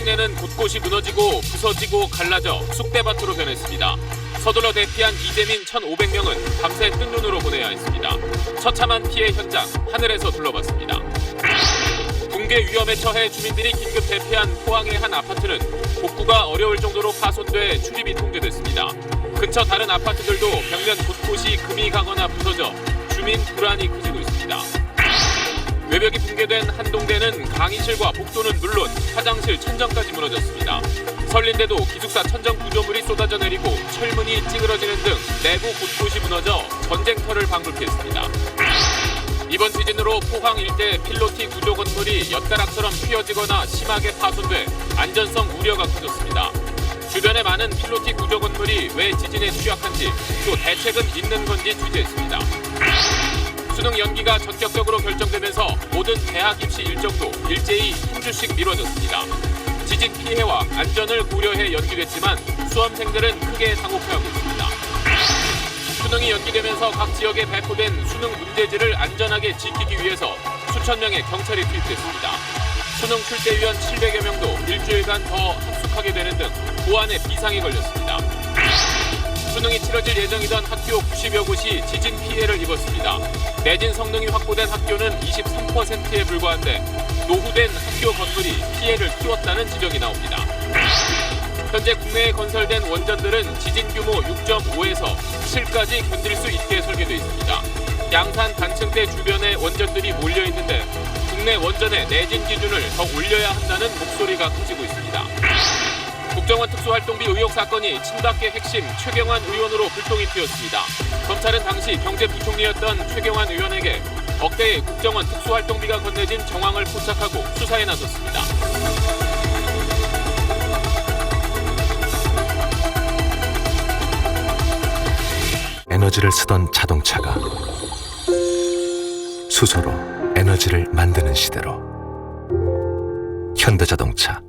시내는 곳곳이 무너지고 부서지고 갈라져 쑥대밭으로 변했습니다. 서둘러 대피한 이재민 1,500명은 밤새 뜬 눈으로 보내야 했습니다. 처참한 피해 현장 하늘에서 둘러봤습니다. 붕괴 위험에 처해 주민들이 긴급 대피한 포항의 한 아파트는 복구가 어려울 정도로 파손돼 출입이 통제됐습니다. 근처 다른 아파트들도 벽면 곳곳이 금이 가거나 부서져 주민 불안이 커지고 있습니다. 외벽이 붕괴된 한 동대는 강의실과 복도는 물론 화장실 천정까지 무너졌습니다. 설린데도 기숙사 천정 구조물이 쏟아져 내리고 철문이 찌그러지는 등 내부 곳곳이 무너져 전쟁터를 방불케 했습니다. 이번 지진으로 포항 일대 필로티 구조 건물이 엿가락처럼 휘어지거나 심하게 파손돼 안전성 우려가 커졌습니다. 주변에 많은 필로티 구조 건물이 왜 지진에 취약한지 또 대책은 있는 건지 취재했습니다. 수능 연기가 전격적으로 결정되면서 모든 대학 입시 일정도 일제히 한 주씩 미뤄졌습니다. 지진 피해와 안전을 고려해 연기됐지만 수험생들은 크게 당혹해하고 있습니다. 수능이 연기되면서 각 지역에 배포된 수능 문제지를 안전하게 지키기 위해서 수천 명의 경찰이 투입됐습니다. 수능 출제위원 700여 명도 일주일간 더 합숙하게 되는 등 보안에 비상이 걸렸습니다. 수능이 치러질 예정이던 학교 90여 곳이 지진 피해를 입었습니다. 내진 성능이 확보된 학교는 23%에 불과한데 노후된 학교 건물이 피해를 키웠다는 지적이 나옵니다. 현재 국내에 건설된 원전들은 지진 규모 6.5에서 7까지 견딜 수 있게 설계되어 있습니다. 양산 단층대 주변에 원전들이 몰려 있는데 국내 원전의 내진 기준을 더 올려야 한다는 목소리가 커지고 있습니다. 국정원 특수활동비 의혹 사건이 친박계 핵심 최경환 의원으로 불똥이 튀었습니다. 검찰은 당시 경제부총리였던 최경환 의원에게 억대의 국정원 특수활동비가 건네진 정황을 포착하고 수사에 나섰습니다. 에너지를 쓰던 자동차가 수소로 에너지를 만드는 시대로 현대자동차.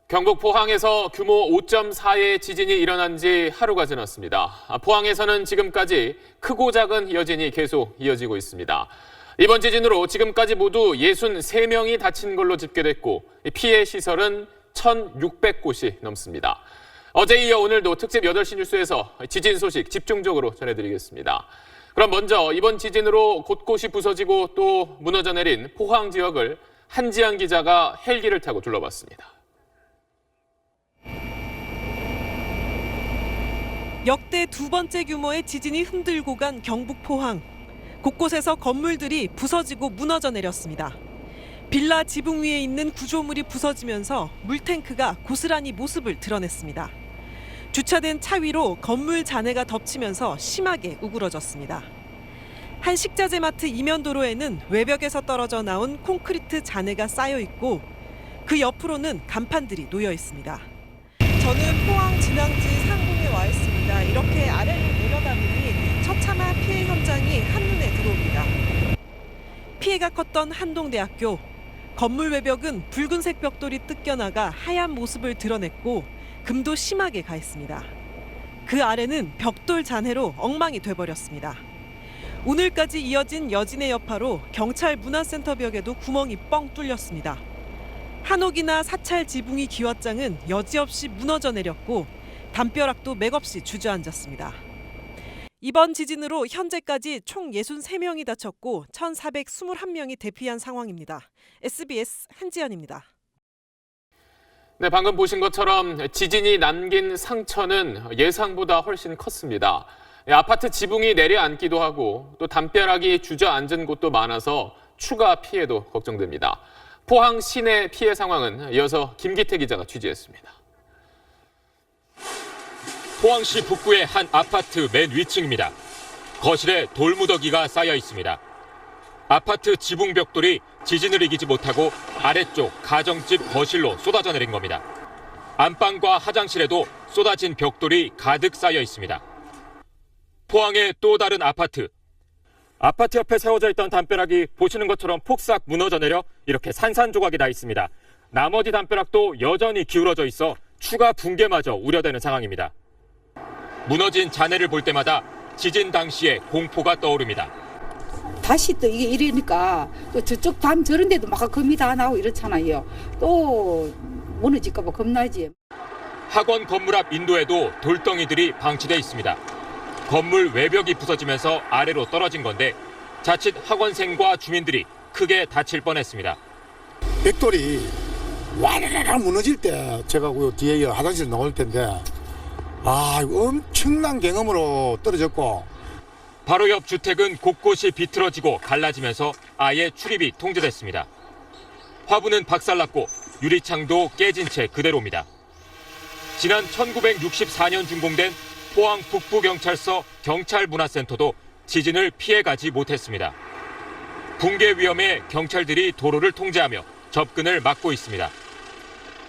경북 포항에서 규모 5.4의 지진이 일어난 지 하루가 지났습니다. 포항에서는 지금까지 크고 작은 여진이 계속 이어지고 있습니다. 이번 지진으로 지금까지 모두 63명이 다친 걸로 집계됐고 피해 시설은 1,600곳이 넘습니다. 어제 이어 오늘도 특집 8시 뉴스에서 지진 소식 집중적으로 전해드리겠습니다. 그럼 먼저 이번 지진으로 곳곳이 부서지고 또 무너져 내린 포항 지역을 한지연 기자가 헬기를 타고 둘러봤습니다. 역대 두 번째 규모의 지진이 흔들고 간 경북 포항. 곳곳에서 건물들이 부서지고 무너져 내렸습니다. 빌라 지붕 위에 있는 구조물이 부서지면서 물탱크가 고스란히 모습을 드러냈습니다. 주차된 차 위로 건물 잔해가 덮치면서 심하게 우그러졌습니다. 한 식자재 마트 이면 도로에는 외벽에서 떨어져 나온 콘크리트 잔해가 쌓여 있고 그 옆으로는 간판들이 놓여 있습니다. 저는 포항 진앙지 상공에 와 있습니다. 이렇게 아래를 내려다보니 처참한 피해 현장이 한눈에 들어옵니다. 피해가 컸던 한동대학교. 건물 외벽은 붉은색 벽돌이 뜯겨나가 하얀 모습을 드러냈고 금도 심하게 가 있습니다. 그 아래는 벽돌 잔해로 엉망이 돼버렸습니다. 오늘까지 이어진 여진의 여파로 경찰 문화센터 벽에도 구멍이 뻥 뚫렸습니다. 한옥이나 사찰 지붕이 기왓장은 여지없이 무너져 내렸고 담벼락도 맥없이 주저앉았습니다. 이번 지진으로 현재까지 총 63명이 다쳤고 1,421명이 대피한 상황입니다. SBS 한지연입니다. 네, 방금 보신 것처럼 지진이 남긴 상처는 예상보다 훨씬 컸습니다. 아파트 지붕이 내려앉기도 하고 또 담벼락이 주저앉은 곳도 많아서 추가 피해도 걱정됩니다. 포항 시내 피해 상황은 이어서 김기태 기자가 취재했습니다. 포항시 북구의 한 아파트 맨 위층입니다. 거실에 돌무더기가 쌓여 있습니다. 아파트 지붕 벽돌이 지진을 이기지 못하고 아래쪽 가정집 거실로 쏟아져 내린 겁니다. 안방과 화장실에도 쏟아진 벽돌이 가득 쌓여 있습니다. 포항의 또 다른 아파트. 아파트 옆에 세워져 있던 담벼락이 보시는 것처럼 폭삭 무너져 내려 이렇게 산산조각이 나 있습니다. 나머지 담벼락도 여전히 기울어져 있어 추가 붕괴마저 우려되는 상황입니다. 무너진 잔해를 볼 때마다 지진 당시의 공포가 떠오릅니다. 다시 또 이게 이러니까 또 저쪽 담 저런 데도 막 금이 다 나오고 이렇잖아요. 또 무너질까 봐 겁나지. 학원 건물 앞 인도에도 돌덩이들이 방치돼 있습니다. 건물 외벽이 부서지면서 아래로 떨어진 건데 자칫 학원생과 주민들이 크게 다칠 뻔했습니다. 벽돌이 와르르 무너질 때 제가 그 뒤에 화장실 나올 텐데 엄청난 경험으로 떨어졌고 바로 옆 주택은 곳곳이 비틀어지고 갈라지면서 아예 출입이 통제됐습니다. 화분은 박살났고 유리창도 깨진 채 그대로입니다. 지난 1964년 준공된 포항 북부경찰서 경찰문화센터도 지진을 피해가지 못했습니다. 붕괴 위험에 경찰들이 도로를 통제하며 접근을 막고 있습니다.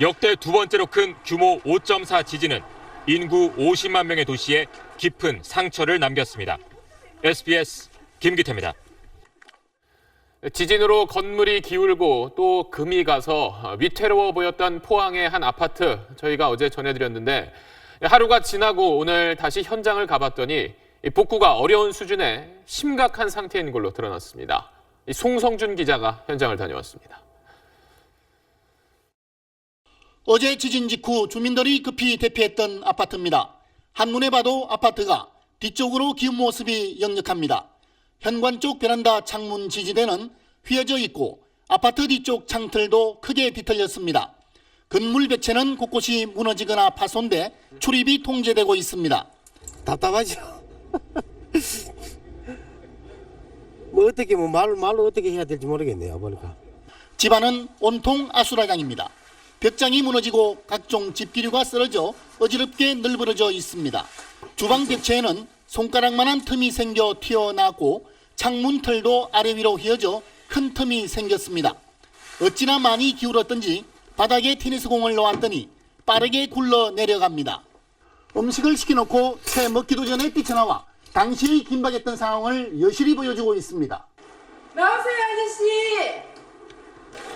역대 두 번째로 큰 규모 5.4 지진은 인구 50만 명의 도시에 깊은 상처를 남겼습니다. SBS 김기태입니다. 지진으로 건물이 기울고 또 금이 가서 위태로워 보였던 포항의 한 아파트 저희가 어제 전해드렸는데 하루가 지나고 오늘 다시 현장을 가봤더니 복구가 어려운 수준의 심각한 상태인 걸로 드러났습니다. 송성준 기자가 현장을 다녀왔습니다. 어제 지진 직후 주민들이 급히 대피했던 아파트입니다. 한눈에 봐도 아파트가 뒤쪽으로 기운 모습이 역력합니다. 현관 쪽 베란다 창문 지지대는 휘어져 있고 아파트 뒤쪽 창틀도 크게 뒤틀렸습니다. 건물 벽체는 곳곳이 무너지거나 파손돼 출입이 통제되고 있습니다. 답답하죠. 말로 어떻게 해야 될지 모르겠네요. 보니까 집안은 온통 아수라장입니다. 벽장이 무너지고 각종 집기류가 쓰러져 어지럽게 널브러져 있습니다. 주방 벽체에는 손가락만한 틈이 생겨 튀어나왔고 창문 틀도 아래 위로 휘어져 큰 틈이 생겼습니다. 어찌나 많이 기울었던지 바닥에 테니스공을 놓았더니 빠르게 굴러 내려갑니다. 음식을 시켜놓고 채 먹기도 전에 뛰쳐나와 당시의 긴박했던 상황을 여실히 보여주고 있습니다. 나오세요, 아저씨.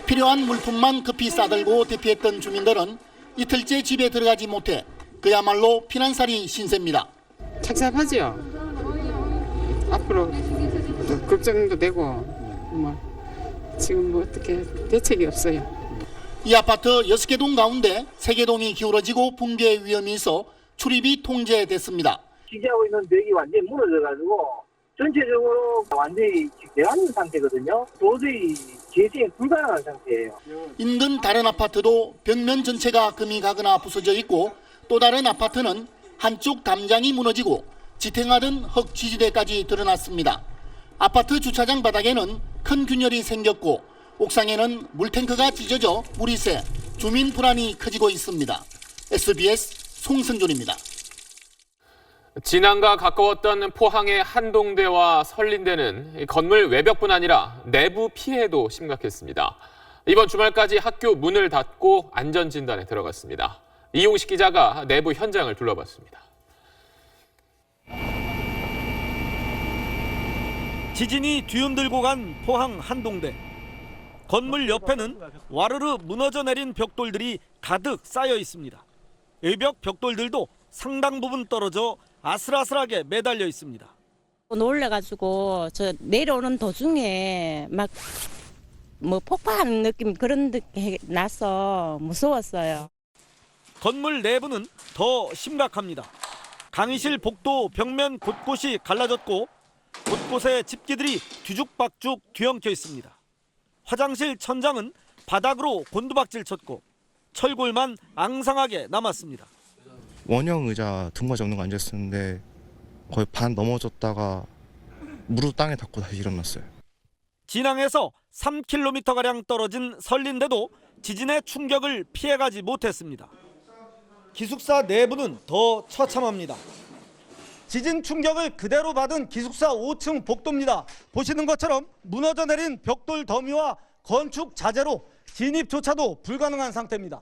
필요한 물품만 급히 싸들고 대피했던 주민들은 이틀째 집에 들어가지 못해 그야말로 피난살이 신세입니다. 착잡하죠. 앞으로 걱정도 되고 지금 어떻게 대책이 없어요. 이 아파트 6개 동 가운데 3개 동이 기울어지고 붕괴 위험이 있어 출입이 통제됐습니다. 지지하고 있는 벽이 완전히 무너져가지고 전체적으로 완전히 내려앉는 상태거든요. 도저히 재생이 불가능한 상태예요. 인근 다른 아파트도 벽면 전체가 금이 가거나 부서져 있고 또 다른 아파트는 한쪽 담장이 무너지고 지탱하던 흙 지지대까지 드러났습니다. 아파트 주차장 바닥에는 큰 균열이 생겼고 옥상에는 물탱크가 찢어져 물이 새 주민 불안이 커지고 있습니다. SBS 송승준입니다. 진안과 가까웠던 포항의 한동대와 설린대는 건물 외벽뿐 아니라 내부 피해도 심각했습니다. 이번 주말까지 학교 문을 닫고 안전진단에 들어갔습니다. 이용식 기자가 내부 현장을 둘러봤습니다. 지진이 뒤흔들고 간 포항 한동대. 건물 옆에는 와르르 무너져 내린 벽돌들이 가득 쌓여 있습니다. 외벽 벽돌들도 상당 부분 떨어져 아슬아슬하게 매달려 있습니다. 놀래가지고 저 내려오는 도중에 막 폭발하는 느낌 그런 게 나서 무서웠어요. 건물 내부는 더 심각합니다. 강의실 복도 벽면 곳곳이 갈라졌고 곳곳에 집기들이 뒤죽박죽 뒤엉켜 있습니다. 화장실 천장은 바닥으로 곤두박질 쳤고 철골만 앙상하게 남았습니다. 원형 의자 등받이 없는 거 앉았었는데 거의 반 넘어졌다가 무릎 땅에 닿고 다시 일어났어요. 진앙에서 3km가량 떨어진 설린데도 지진의 충격을 피해가지 못했습니다. 기숙사 내부는 더 처참합니다. 지진 충격을 그대로 받은 기숙사 5층 복도입니다. 보시는 것처럼 무너져 내린 벽돌 더미와 건축 자재로 진입조차도 불가능한 상태입니다.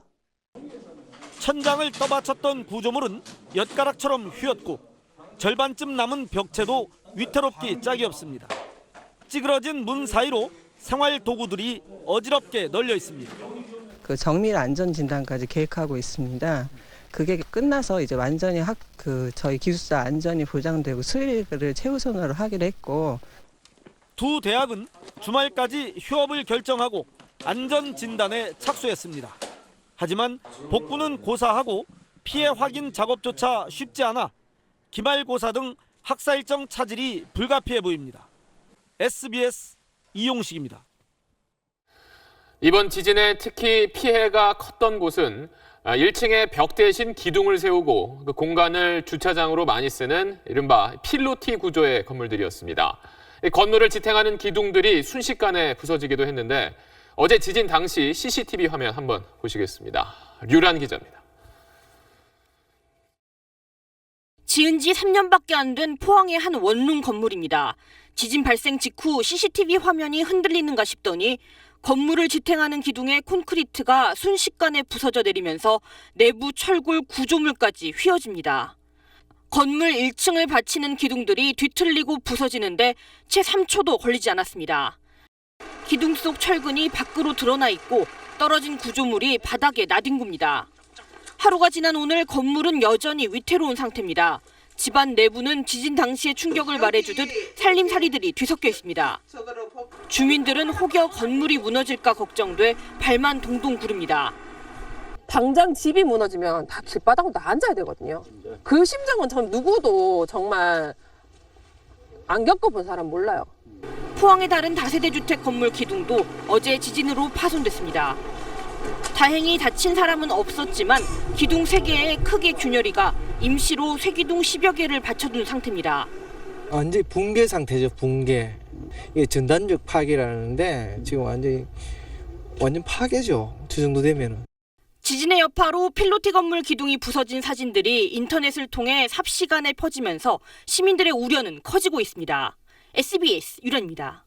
천장을 떠받쳤던 구조물은 엿가락처럼 휘었고 절반쯤 남은 벽체도 위태롭기 짝이 없습니다. 찌그러진 문 사이로 생활 도구들이 어지럽게 널려 있습니다. 그 정밀 안전 진단까지 계획하고 있습니다. 그게 끝나서 이제 완전히 저희 기숙사 안전이 보장되고 수리를 최우선으로 하기로 했고. 두 대학은 주말까지 휴업을 결정하고 안전 진단에 착수했습니다. 하지만 복구는 고사하고 피해 확인 작업조차 쉽지 않아 기말고사 등 학사 일정 차질이 불가피해 보입니다. SBS 이용식입니다. 이번 지진에 특히 피해가 컸던 곳은 1층에 벽 대신 기둥을 세우고 그 공간을 주차장으로 많이 쓰는 이른바 필로티 구조의 건물들이었습니다. 건물을 지탱하는 기둥들이 순식간에 부서지기도 했는데 어제 지진 당시 CCTV 화면 한번 보시겠습니다. 류란 기자입니다. 지은 지 3년밖에 안 된 포항의 한 원룸 건물입니다. 지진 발생 직후 CCTV 화면이 흔들리는가 싶더니 건물을 지탱하는 기둥의 콘크리트가 순식간에 부서져 내리면서 내부 철골 구조물까지 휘어집니다. 건물 1층을 받치는 기둥들이 뒤틀리고 부서지는데 채 3초도 걸리지 않았습니다. 기둥 속 철근이 밖으로 드러나 있고 떨어진 구조물이 바닥에 나뒹굽니다. 하루가 지난 오늘 건물은 여전히 위태로운 상태입니다. 집안 내부는 지진 당시의 충격을 말해주듯 살림살이들이 뒤섞여 있습니다. 주민들은 혹여 건물이 무너질까 걱정돼 발만 동동 구릅니다. 당장 집이 무너지면 다 길바닥으로 앉아야 되거든요. 그 심정은 전 누구도 정말 안 겪어본 사람 몰라요. 포항의 다른 다세대 주택 건물 기둥도 어제 지진으로 파손됐습니다. 다행히 다친 사람은 없었지만 기둥 3개의 크게 균열이가 임시로 쇠기둥 10여 개를 받쳐둔 상태입니다. 완전히 붕괴 상태죠, 붕괴. 이게 전단적 파괴라는데 지금 완전 파괴죠. 저 정도 되면은. 지진의 여파로 필로티 건물 기둥이 부서진 사진들이 인터넷을 통해 삽시간에 퍼지면서 시민들의 우려는 커지고 있습니다. SBS 유란입니다.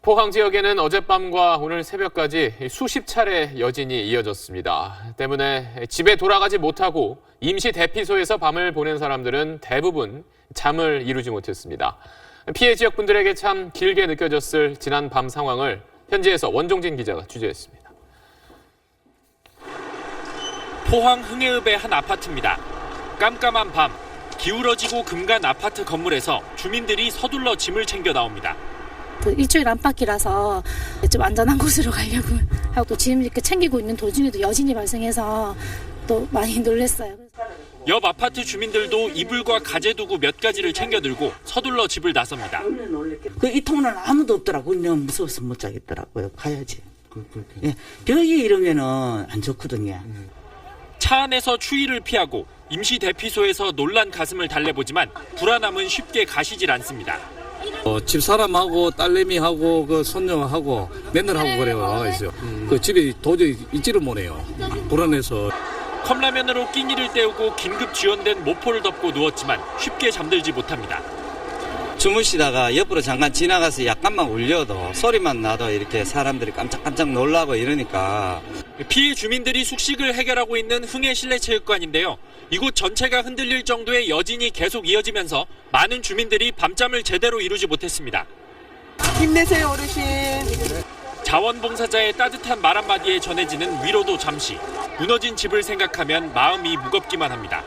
포항 지역에는 어젯밤과 오늘 새벽까지 수십 차례 여진이 이어졌습니다. 때문에 집에 돌아가지 못하고 임시 대피소에서 밤을 보낸 사람들은 대부분 잠을 이루지 못했습니다. 피해 지역 분들에게 참 길게 느껴졌을 지난 밤 상황을 현지에서 원종진 기자가 취재했습니다. 포항 흥해읍의 한 아파트입니다. 깜깜한 밤, 기울어지고 금간 아파트 건물에서 주민들이 서둘러 짐을 챙겨 나옵니다. 일주일 안팎이라서 좀 안전한 곳으로 가려고 하고 또 짐 이렇게 챙기고 있는 도중에도 여진이 발생해서 또 많이 놀랐어요. 옆 아파트 주민들도 이불과 가재도구 몇 가지를 챙겨 들고 서둘러 집을 나섭니다. 이 통로는 아무도 없더라고요. 너무 무서워서 못 자겠더라고요. 가야지. 예, 벽이 이러면은 안 좋거든요. 차 안에서 추위를 피하고 임시 대피소에서 놀란 가슴을 달래보지만 불안함은 쉽게 가시질 않습니다. 집사람하고 딸내미하고 그 손녀하고 며느리하고 그래 나와 있어요. 그 집에 도저히 있지를 못해요. 불안해서. 컵라면으로 끼니를 때우고 긴급 지원된 모포를 덮고 누웠지만 쉽게 잠들지 못합니다. 주무시다가 옆으로 잠깐 지나가서 약간만 울려도 소리만 나도 이렇게 사람들이 깜짝깜짝 놀라고 이러니까. 피해 주민들이 숙식을 해결하고 있는 흥해 실내체육관인데요. 이곳 전체가 흔들릴 정도의 여진이 계속 이어지면서 많은 주민들이 밤잠을 제대로 이루지 못했습니다. 힘내세요, 어르신. 자원봉사자의 따뜻한 말 한마디에 전해지는 위로도 잠시. 무너진 집을 생각하면 마음이 무겁기만 합니다.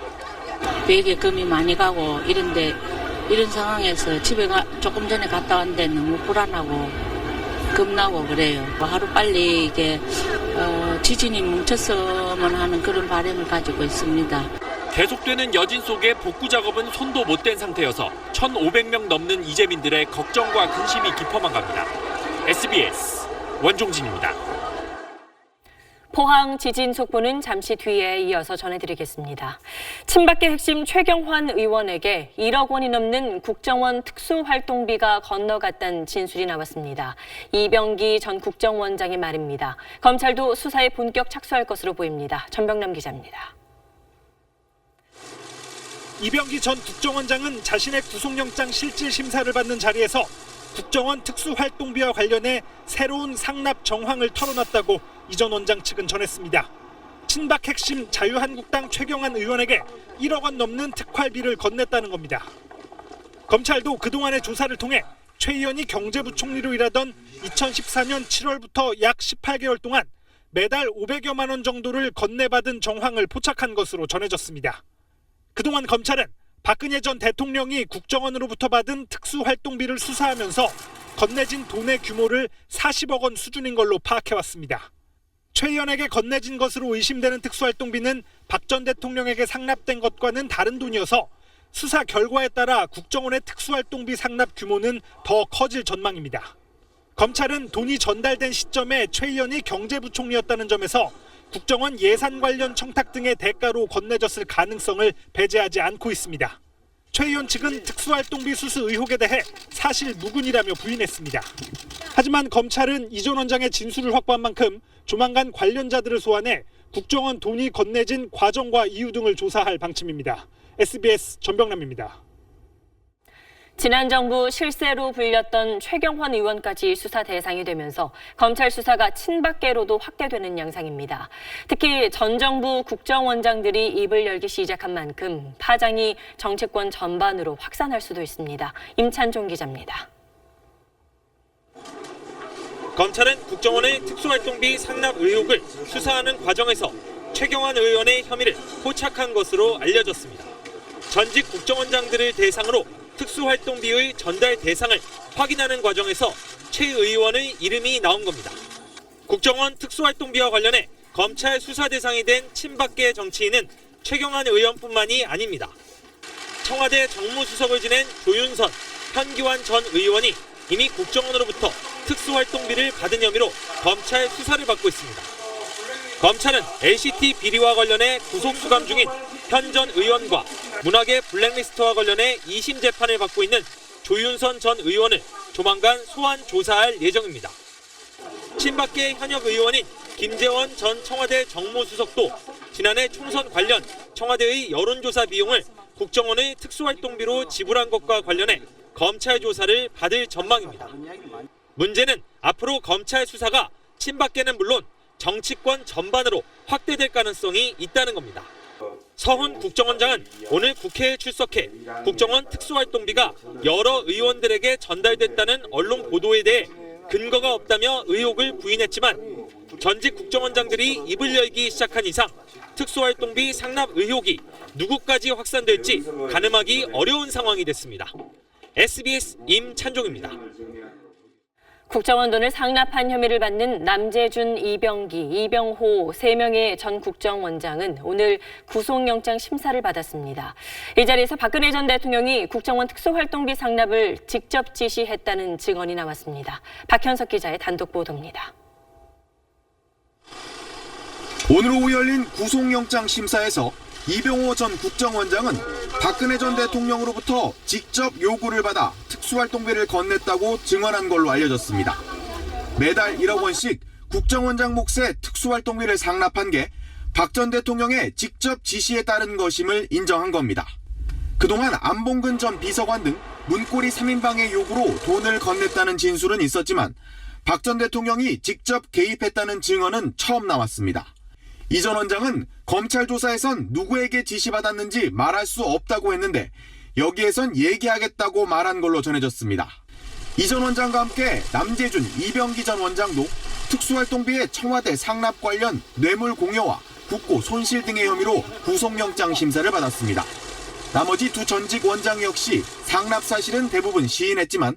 베개에 금이 많이 가고 이런데 이런 상황에서 집에 조금 전에 갔다 왔는데 너무 불안하고 겁나고 그래요. 하루빨리 이게 지진이 멈췄으면 하는 그런 바람을 가지고 있습니다. 계속되는 여진 속에 복구 작업은 손도 못 댄 상태여서 1,500명 넘는 이재민들의 걱정과 근심이 깊어만 갑니다. SBS 원종진입니다. 포항 지진 속보는 잠시 뒤에 이어서 전해드리겠습니다. 친박계 핵심 최경환 의원에게 1억 원이 넘는 국정원 특수활동비가 건너갔다는 진술이 나왔습니다. 이병기 전 국정원장의 말입니다. 검찰도 수사에 본격 착수할 것으로 보입니다. 전병남 기자입니다. 이병기 전 국정원장은 자신의 구속영장 실질 심사를 받는 자리에서 국정원 특수활동비와 관련해 새로운 상납 정황을 털어놨다고 이 전 원장 측은 전했습니다. 친박 핵심 자유한국당 최경환 의원에게 1억 원 넘는 특활비를 건넸다는 겁니다. 검찰도 그동안의 조사를 통해 최 의원이 경제부총리로 일하던 2014년 7월부터 약 18개월 동안 매달 500여만 원 정도를 건네받은 정황을 포착한 것으로 전해졌습니다. 그동안 검찰은 박근혜 전 대통령이 국정원으로부터 받은 특수활동비를 수사하면서 건네진 돈의 규모를 40억 원 수준인 걸로 파악해왔습니다. 최 의원에게 건네진 것으로 의심되는 특수활동비는 박 전 대통령에게 상납된 것과는 다른 돈이어서 수사 결과에 따라 국정원의 특수활동비 상납 규모는 더 커질 전망입니다. 검찰은 돈이 전달된 시점에 최 의원이 경제부총리였다는 점에서 국정원 예산 관련 청탁 등의 대가로 건네졌을 가능성을 배제하지 않고 있습니다. 최 의원 측은 특수활동비 수수 의혹에 대해 사실 무근이라며 부인했습니다. 하지만 검찰은 이 전 원장의 진술을 확보한 만큼 조만간 관련자들을 소환해 국정원 돈이 건네진 과정과 이유 등을 조사할 방침입니다. SBS 전병남입니다. 지난 정부 실세로 불렸던 최경환 의원까지 수사 대상이 되면서 검찰 수사가 친박계로도 확대되는 양상입니다. 특히 전 정부 국정원장들이 입을 열기 시작한 만큼 파장이 정치권 전반으로 확산할 수도 있습니다. 임찬종 기자입니다. 검찰은 국정원의 특수활동비 상납 의혹을 수사하는 과정에서 최경환 의원의 혐의를 포착한 것으로 알려졌습니다. 전직 국정원장들을 대상으로 특수활동비의 전달 대상을 확인하는 과정에서 최 의원의 이름이 나온 겁니다. 국정원 특수활동비와 관련해 검찰 수사 대상이 된 친박계 정치인은 최경환 의원뿐만이 아닙니다. 청와대 정무수석을 지낸 조윤선, 현기환 전 의원이 이미 국정원으로부터 특수활동비를 받은 혐의로 검찰 수사를 받고 있습니다. 검찰은 LCT 비리와 관련해 구속수감 중인 현 전 의원과 문학의 블랙리스트와 관련해 2심 재판을 받고 있는 조윤선 전 의원을 조만간 소환 조사할 예정입니다. 친박계 현역 의원인 김재원 전 청와대 정무수석도 지난해 총선 관련 청와대의 여론조사 비용을 국정원의 특수활동비로 지불한 것과 관련해 검찰 조사를 받을 전망입니다. 문제는 앞으로 검찰 수사가 친박계는 물론 정치권 전반으로 확대될 가능성이 있다는 겁니다. 서훈 국정원장은 오늘 국회에 출석해 국정원 특수활동비가 여러 의원들에게 전달됐다는 언론 보도에 대해 근거가 없다며 의혹을 부인했지만 전직 국정원장들이 입을 열기 시작한 이상 특수활동비 상납 의혹이 누구까지 확산될지 가늠하기 어려운 상황이 됐습니다. SBS 임찬종입니다. 국정원 돈을 상납한 혐의를 받는 남재준, 이병기, 이병호 3명의 전 국정원장은 오늘 구속영장 심사를 받았습니다. 이 자리에서 박근혜 전 대통령이 국정원 특수활동비 상납을 직접 지시했다는 증언이 나왔습니다. 박현석 기자의 단독 보도입니다. 오늘 오후 열린 구속영장 심사에서 이병호 전 국정원장은 박근혜 전 대통령으로부터 직접 요구를 받아 특수활동비를 건넸다고 증언한 걸로 알려졌습니다. 매달 1억 원씩 국정원장 몫의 특수활동비를 상납한 게 박 전 대통령의 직접 지시에 따른 것임을 인정한 겁니다. 그동안 안봉근 전 비서관 등 문고리 3인방의 요구로 돈을 건넸다는 진술은 있었지만 박 전 대통령이 직접 개입했다는 증언은 처음 나왔습니다. 이 전 원장은 검찰 조사에선 누구에게 지시받았는지 말할 수 없다고 했는데 여기에선 얘기하겠다고 말한 걸로 전해졌습니다. 이 전 원장과 함께 남재준, 이병기 전 원장도 특수활동비의 청와대 상납 관련 뇌물 공여와 국고 손실 등의 혐의로 구속영장 심사를 받았습니다. 나머지 두 전직 원장 역시 상납 사실은 대부분 시인했지만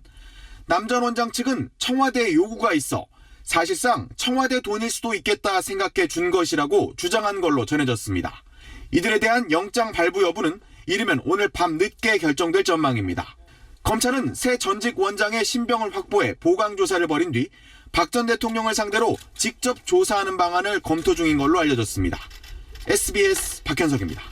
남 전 원장 측은 청와대에 요구가 있어 사실상 청와대 돈일 수도 있겠다 생각해 준 것이라고 주장한 걸로 전해졌습니다. 이들에 대한 영장 발부 여부는 이르면 오늘 밤 늦게 결정될 전망입니다. 검찰은 새 전직 원장의 신병을 확보해 보강 조사를 벌인 뒤 박 전 대통령을 상대로 직접 조사하는 방안을 검토 중인 걸로 알려졌습니다. SBS 박현석입니다.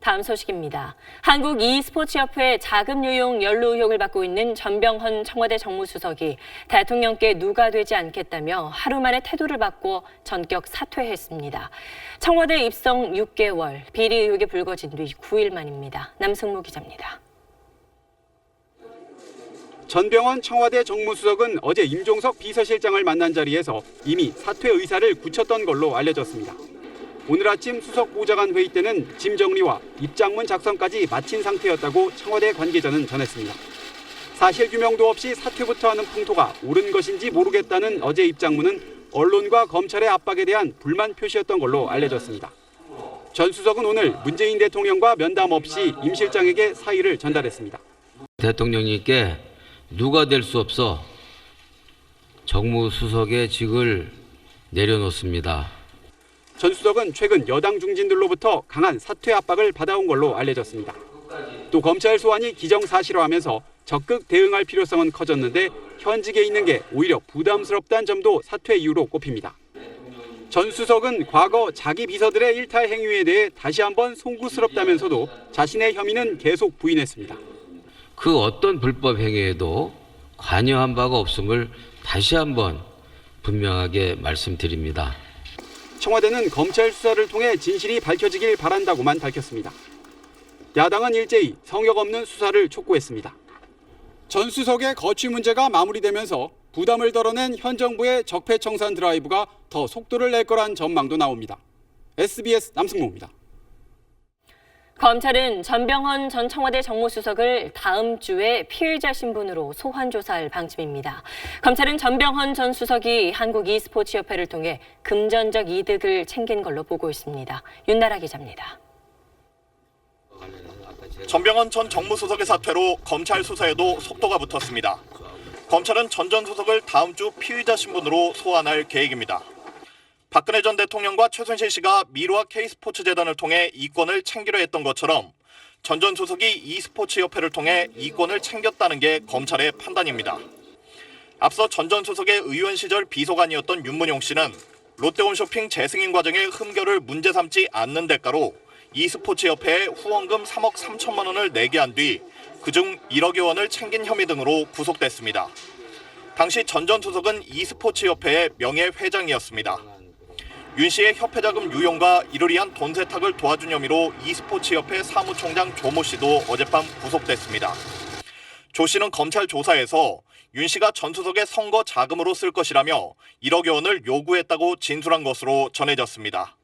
다음 소식입니다. 한국 e스포츠협회 자금 유용 연루 의혹을 받고 있는 전병헌 청와대 정무수석이 대통령께 누가 되지 않겠다며 하루 만에 태도를 바꿔 전격 사퇴했습니다. 청와대 입성 6개월, 비리 의혹이 불거진 뒤 9일 만입니다. 남승무 기자입니다. 전병헌 청와대 정무수석은 어제 임종석 비서실장을 만난 자리에서 이미 사퇴 의사를 굳혔던 걸로 알려졌습니다. 오늘 아침 수석보좌관 회의 때는 짐 정리와 입장문 작성까지 마친 상태였다고 청와대 관계자는 전했습니다. 사실 규명도 없이 사퇴부터 하는 풍토가 옳은 것인지 모르겠다는 어제 입장문은 언론과 검찰의 압박에 대한 불만 표시였던 걸로 알려졌습니다. 전 수석은 오늘 문재인 대통령과 면담 없이 임 실장에게 사의를 전달했습니다. 대통령님께 누가 될 수 없어 정무수석의 직을 내려놓습니다. 전 수석은 최근 여당 중진들로부터 강한 사퇴 압박을 받아온 걸로 알려졌습니다. 또 검찰 소환이 기정사실화하면서 적극 대응할 필요성은 커졌는데 현직에 있는 게 오히려 부담스럽다는 점도 사퇴 이유로 꼽힙니다. 전 수석은 과거 자기 비서들의 일탈 행위에 대해 다시 한번 송구스럽다면서도 자신의 혐의는 계속 부인했습니다. 그 어떤 불법 행위에도 관여한 바가 없음을 다시 한번 분명하게 말씀드립니다. 청와대는 검찰 수사를 통해 진실이 밝혀지길 바란다고만 밝혔습니다. 야당은 일제히 성역 없는 수사를 촉구했습니다. 전 수석의 거취 문제가 마무리되면서 부담을 덜어낸 현 정부의 적폐청산 드라이브가 더 속도를 낼 거란 전망도 나옵니다. SBS 남승모입니다. 검찰은 전병헌 전 청와대 정무수석을 다음 주에 피의자 신분으로 소환 조사할 방침입니다. 검찰은 전병헌 전 수석이 한국 e스포츠협회를 통해 금전적 이득을 챙긴 걸로 보고 있습니다. 윤나라 기자입니다. 전병헌 전 정무수석의 사퇴로 검찰 수사에도 속도가 붙었습니다. 검찰은 전 수석을 다음 주 피의자 신분으로 소환할 계획입니다. 박근혜 전 대통령과 최순실 씨가 미르와 K스포츠재단을 통해 이권을 챙기려 했던 것처럼 전 수석이 e스포츠협회를 통해 이권을 챙겼다는 게 검찰의 판단입니다. 앞서 전 수석의 의원 시절 비서관이었던 윤문용 씨는 롯데홈쇼핑 재승인 과정의 흠결을 문제 삼지 않는 대가로 e스포츠협회에 후원금 3억 3천만 원을 내게 한 뒤 그중 1억여 원을 챙긴 혐의 등으로 구속됐습니다. 당시 전 수석은 e스포츠협회의 명예회장이었습니다. 윤 씨의 협회자금 유용과 이를 위한 돈 세탁을 도와준 혐의로 e스포츠협회 사무총장 조모 씨도 어젯밤 구속됐습니다. 조 씨는 검찰 조사에서 윤 씨가 전 수석의 선거 자금으로 쓸 것이라며 1억여 원을 요구했다고 진술한 것으로 전해졌습니다.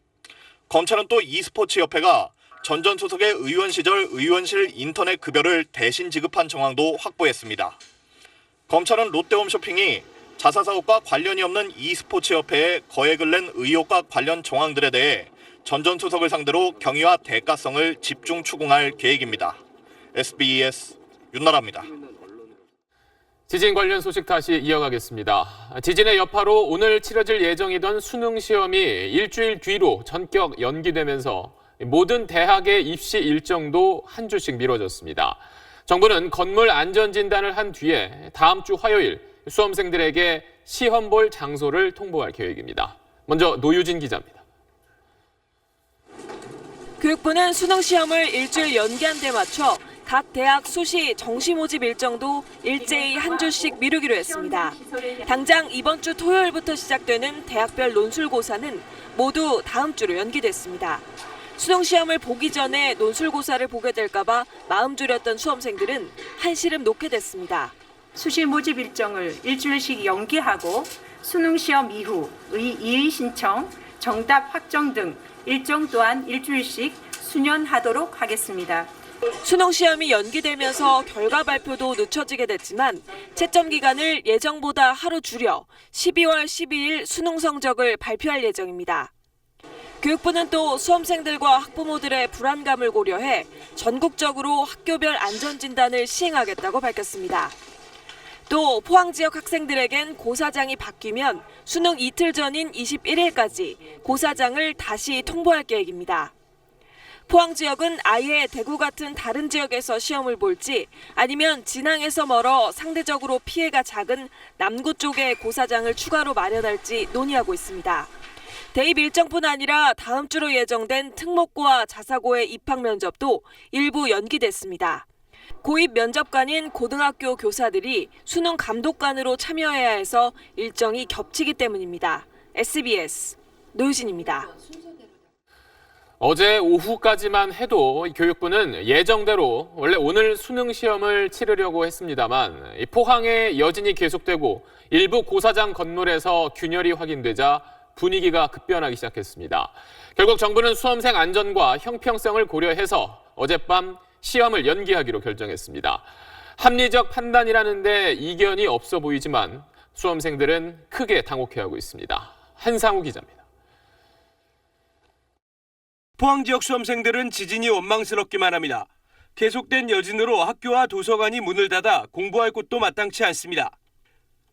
검찰은 또 e스포츠협회가 전 수석의 의원 시절 의원실 인터넷 급여를 대신 지급한 정황도 확보했습니다. 검찰은 롯데홈쇼핑이 자사 사업과 관련이 없는 e스포츠협회에 거액을 낸 의혹과 관련 정황들에 대해 전 수석을 상대로 경위와 대가성을 집중 추궁할 계획입니다. SBS 윤나라입니다. 지진 관련 소식 다시 이어가겠습니다. 지진의 여파로 오늘 치러질 예정이던 수능 시험이 일주일 뒤로 전격 연기되면서 모든 대학의 입시 일정도 한 주씩 미뤄졌습니다. 정부는 건물 안전 진단을 한 뒤에 다음 주 화요일 수험생들에게 시험 볼 장소를 통보할 계획입니다. 먼저 노유진 기자입니다. 교육부는 수능 시험을 일주일 연기한 데 맞춰 각 대학 수시 정시 모집 일정도 일제히 한 주씩 미루기로 했습니다. 당장 이번 주 토요일부터 시작되는 대학별 논술고사는 모두 다음 주로 연기됐습니다. 수능 시험을 보기 전에 논술고사를 보게 될까 봐 마음 졸였던 수험생들은 한시름 놓게 됐습니다. 수시 모집 일정을 일주일씩 연기하고 수능 시험 이후의 이의 신청, 정답 확정 등 일정 또한 일주일씩 수년하도록 하겠습니다. 수능 시험이 연기되면서 결과 발표도 늦춰지게 됐지만 채점 기간을 예정보다 하루 줄여 12월 12일 수능 성적을 발표할 예정입니다. 교육부는 또 수험생들과 학부모들의 불안감을 고려해 전국적으로 학교별 안전진단을 시행하겠다고 밝혔습니다. 또 포항 지역 학생들에겐 고사장이 바뀌면 수능 이틀 전인 21일까지 고사장을 다시 통보할 계획입니다. 포항 지역은 아예 대구 같은 다른 지역에서 시험을 볼지 아니면 진앙에서 멀어 상대적으로 피해가 작은 남구 쪽에 고사장을 추가로 마련할지 논의하고 있습니다. 대입 일정뿐 아니라 다음 주로 예정된 특목고와 자사고의 입학 면접도 일부 연기됐습니다. 고입 면접관인 고등학교 교사들이 수능 감독관으로 참여해야 해서 일정이 겹치기 때문입니다. SBS 노유진입니다. 어제 오후까지만 해도 교육부는 예정대로 원래 오늘 수능 시험을 치르려고 했습니다만 포항에 여진이 계속되고 일부 고사장 건물에서 균열이 확인되자 분위기가 급변하기 시작했습니다. 결국 정부는 수험생 안전과 형평성을 고려해서 어젯밤 시험을 연기하기로 결정했습니다. 합리적 판단이라는데 이견이 없어 보이지만 수험생들은 크게 당혹해하고 있습니다. 한상우 기자입니다. 포항 지역 수험생들은 지진이 원망스럽기만 합니다. 계속된 여진으로 학교와 도서관이 문을 닫아 공부할 곳도 마땅치 않습니다.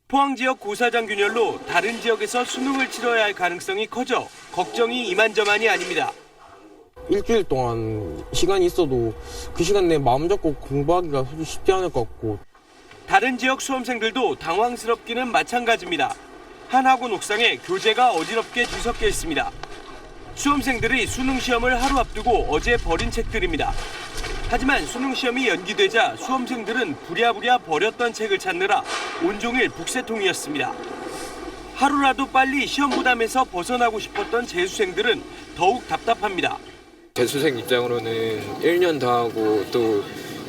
포항 지역 고사장 균열로 다른 지역에서 수능을 치러야 할 가능성이 커져 걱정이 이만저만이 아닙니다. 일주일 동안 시간이 있어도 그 시간 내에 마음 잡고 공부하기가 솔직히 쉽지 않을 것 같고. 다른 지역 수험생들도 당황스럽기는 마찬가지입니다. 한 학원 옥상에 교재가 어지럽게 뒤섞여 있습니다. 수험생들이 수능 시험을 하루 앞두고 어제 버린 책들입니다. 하지만 수능 시험이 연기되자 수험생들은 부랴부랴 버렸던 책을 찾느라 온종일 북새통이었습니다. 하루라도 빨리 시험 부담에서 벗어나고 싶었던 재수생들은 더욱 답답합니다. 재수생 입장으로는 1년 더 하고 또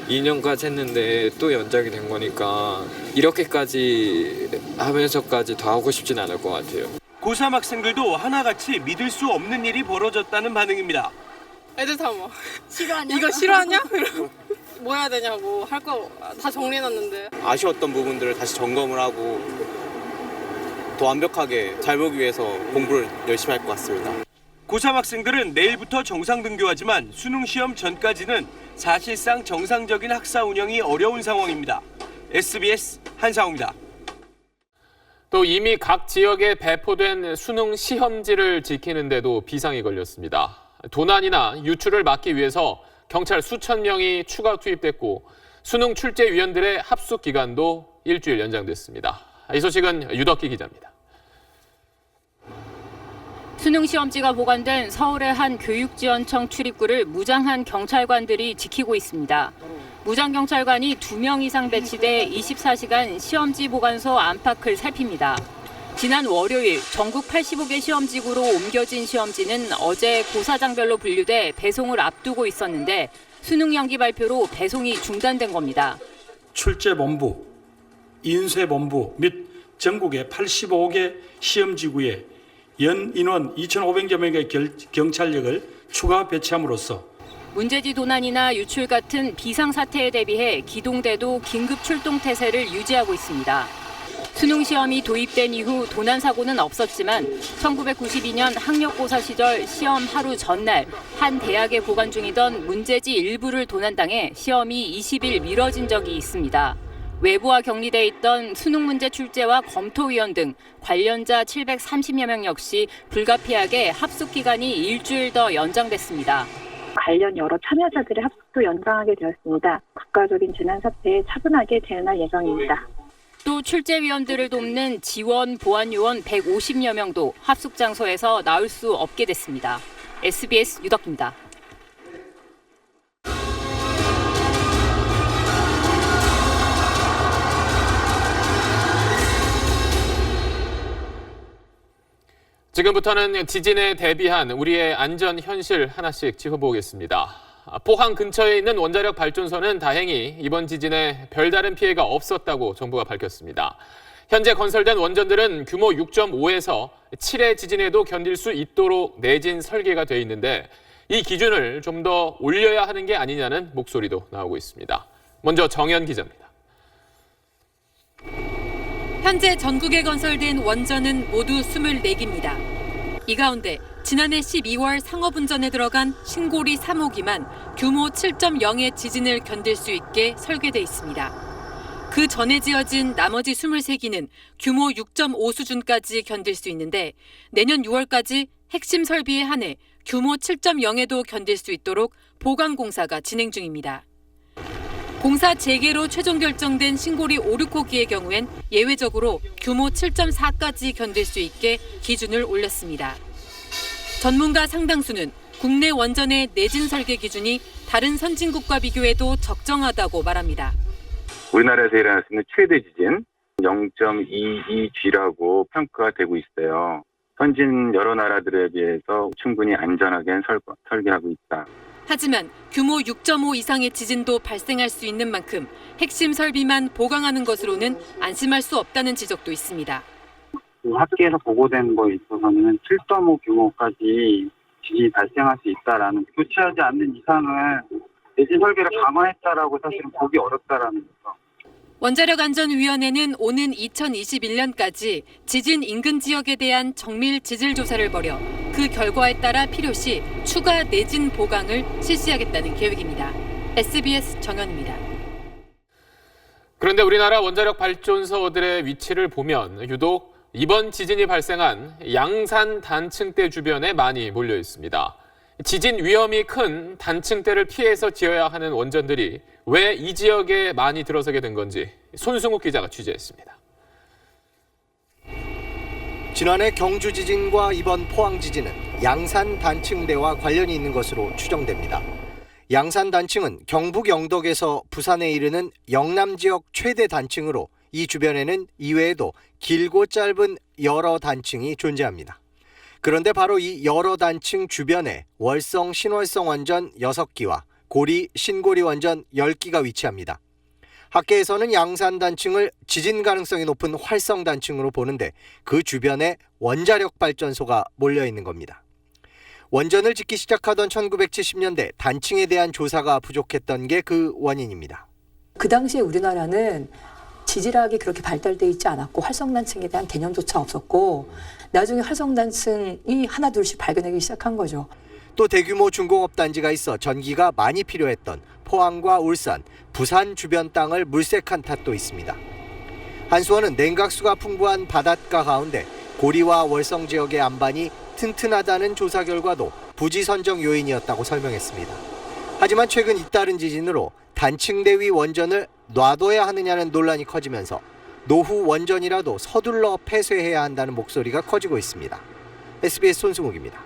2년까지 했는데 또 연장이 된 거니까 이렇게까지 하면서까지 더 하고 싶진 않을 것 같아요. 고3 학생들도 하나같이 믿을 수 없는 일이 벌어졌다는 반응입니다. 애들 다 뭐 싫어하냐? 이거 싫어하냐? 뭐 해야 되냐고 할 거 다 정리해놨는데. 아쉬웠던 부분들을 다시 점검을 하고 더 완벽하게 잘 보기 위해서 공부를 열심히 할 것 같습니다. 고3 학생들은 내일부터 정상 등교하지만 수능 시험 전까지는 사실상 정상적인 학사 운영이 어려운 상황입니다. SBS 한상우입니다. 또 이미 각 지역에 배포된 수능 시험지를 지키는데도 비상이 걸렸습니다. 도난이나 유출을 막기 위해서 경찰 수천 명이 추가 투입됐고 수능 출제위원들의 합숙 기간도 일주일 연장됐습니다. 이 소식은 유덕기 기자입니다. 수능 시험지가 보관된 서울의 한 교육지원청 출입구를 무장한 경찰관들이 지키고 있습니다. 무장경찰관이 2명 이상 배치돼 24시간 시험지 보관소 안팎을 살핍니다. 지난 월요일 전국 85개 시험지구로 옮겨진 시험지는 어제 고사장별로 분류돼 배송을 앞두고 있었는데 수능 연기 발표로 배송이 중단된 겁니다. 출제본부, 인쇄본부 및 전국의 85개 시험지구에 연 인원 2,500여 명의 경찰력을 추가 배치함으로써 문제지 도난이나 유출 같은 비상사태에 대비해 기동대도 긴급 출동 태세를 유지하고 있습니다. 수능 시험이 도입된 이후 도난 사고는 없었지만 1992년 학력고사 시절 시험 하루 전날 한 대학에 보관 중이던 문제지 일부를 도난당해 시험이 20일 미뤄진 적이 있습니다. 외부와 격리돼 있던 수능 문제 출제와 검토위원 등 관련자 730여 명 역시 불가피하게 합숙 기간이 일주일 더 연장됐습니다. 관련 여러 참여자들의 합숙도 연장하게 되었습니다. 국가적인 재난 사태에 차분하게 대응할 예정입니다. 또 출제위원들을 돕는 지원, 보안 요원 150여 명도 합숙 장소에서 나올 수 없게 됐습니다. SBS 유덕기입니다. 지금부터는 지진에 대비한 우리의 안전 현실 하나씩 짚어보겠습니다. 포항 근처에 있는 원자력 발전소는 다행히 이번 지진에 별다른 피해가 없었다고 정부가 밝혔습니다. 현재 건설된 원전들은 규모 6.5에서 7의 지진에도 견딜 수 있도록 내진 설계가 돼 있는데 이 기준을 좀 더 올려야 하는 게 아니냐는 목소리도 나오고 있습니다. 먼저 정연 기자입니다. 현재 전국에 건설된 원전은 모두 24기입니다. 이 가운데 지난해 12월 상업운전에 들어간 신고리 3호기만 규모 7.0의 지진을 견딜 수 있게 설계돼 있습니다. 그 전에 지어진 나머지 23기는 규모 6.5 수준까지 견딜 수 있는데 내년 6월까지 핵심 설비에 한해 규모 7.0에도 견딜 수 있도록 보강 공사가 진행 중입니다. 공사 재개로 최종 결정된 신고리 5, 6호기의 경우엔 예외적으로 규모 7.4까지 견딜 수 있게 기준을 올렸습니다. 전문가 상당수는 국내 원전의 내진 설계 기준이 다른 선진국과 비교해도 적정하다고 말합니다. 우리나라에서 일어날 수 있는 최대 지진 0.22G라고 평가가 되고 있어요. 선진 여러 나라들에 비해서 충분히 안전하게 설계하고 있다. 하지만 규모 6.5 이상의 지진도 발생할 수 있는 만큼 핵심 설비만 보강하는 것으로는 안심할 수 없다는 지적도 있습니다. 학계에서 보고된 거에 있어서는 7.5 규모까지 지진이 발생할 수 있다라는, 교체하지 않는 이상은 내진 설계를 강화했다라고 사실은 보기 어렵다라는 거죠. 원자력안전위원회는 오는 2021년까지 지진 인근 지역에 대한 정밀 지질 조사를 벌여 그 결과에 따라 필요시 추가 내진 보강을 실시하겠다는 계획입니다. SBS 정연입니다. 그런데 우리나라 원자력 발전소들의 위치를 보면 유독 이번 지진이 발생한 양산 단층대 주변에 많이 몰려 있습니다. 지진 위험이 큰 단층대를 피해서 지어야 하는 원전들이 왜 이 지역에 많이 들어서게 된 건지 손승욱 기자가 취재했습니다. 지난해 경주 지진과 이번 포항 지진은 양산 단층대와 관련이 있는 것으로 추정됩니다. 양산 단층은 경북 영덕에서 부산에 이르는 영남 지역 최대 단층으로 이 주변에는 이외에도 길고 짧은 여러 단층이 존재합니다. 그런데 바로 이 여러 단층 주변에 월성 신월성 원전 6기와 고리 신고리 원전 10기가 위치합니다. 학계에서는 양산 단층을 지진 가능성이 높은 활성 단층으로 보는데 그 주변에 원자력 발전소가 몰려 있는 겁니다. 원전을 짓기 시작하던 1970년대 단층에 대한 조사가 부족했던 게 그 원인입니다. 그 당시에 우리나라는 지질학이 그렇게 발달돼 있지 않았고 활성단층에 대한 개념조차 없었고 나중에 활성단층이 하나 둘씩 발견하기 시작한 거죠. 또 대규모 중공업 단지가 있어 전기가 많이 필요했던 포항과 울산, 부산 주변 땅을 물색한 탓도 있습니다. 한수원은 냉각수가 풍부한 바닷가 가운데 고리와 월성 지역의 안반이 튼튼하다는 조사 결과도 부지 선정 요인이었다고 설명했습니다. 하지만 최근 잇따른 지진으로 단층대 위 원전을 놔둬야 하느냐는 논란이 커지면서 노후 원전이라도 서둘러 폐쇄해야 한다는 목소리가 커지고 있습니다. SBS 손승욱입니다.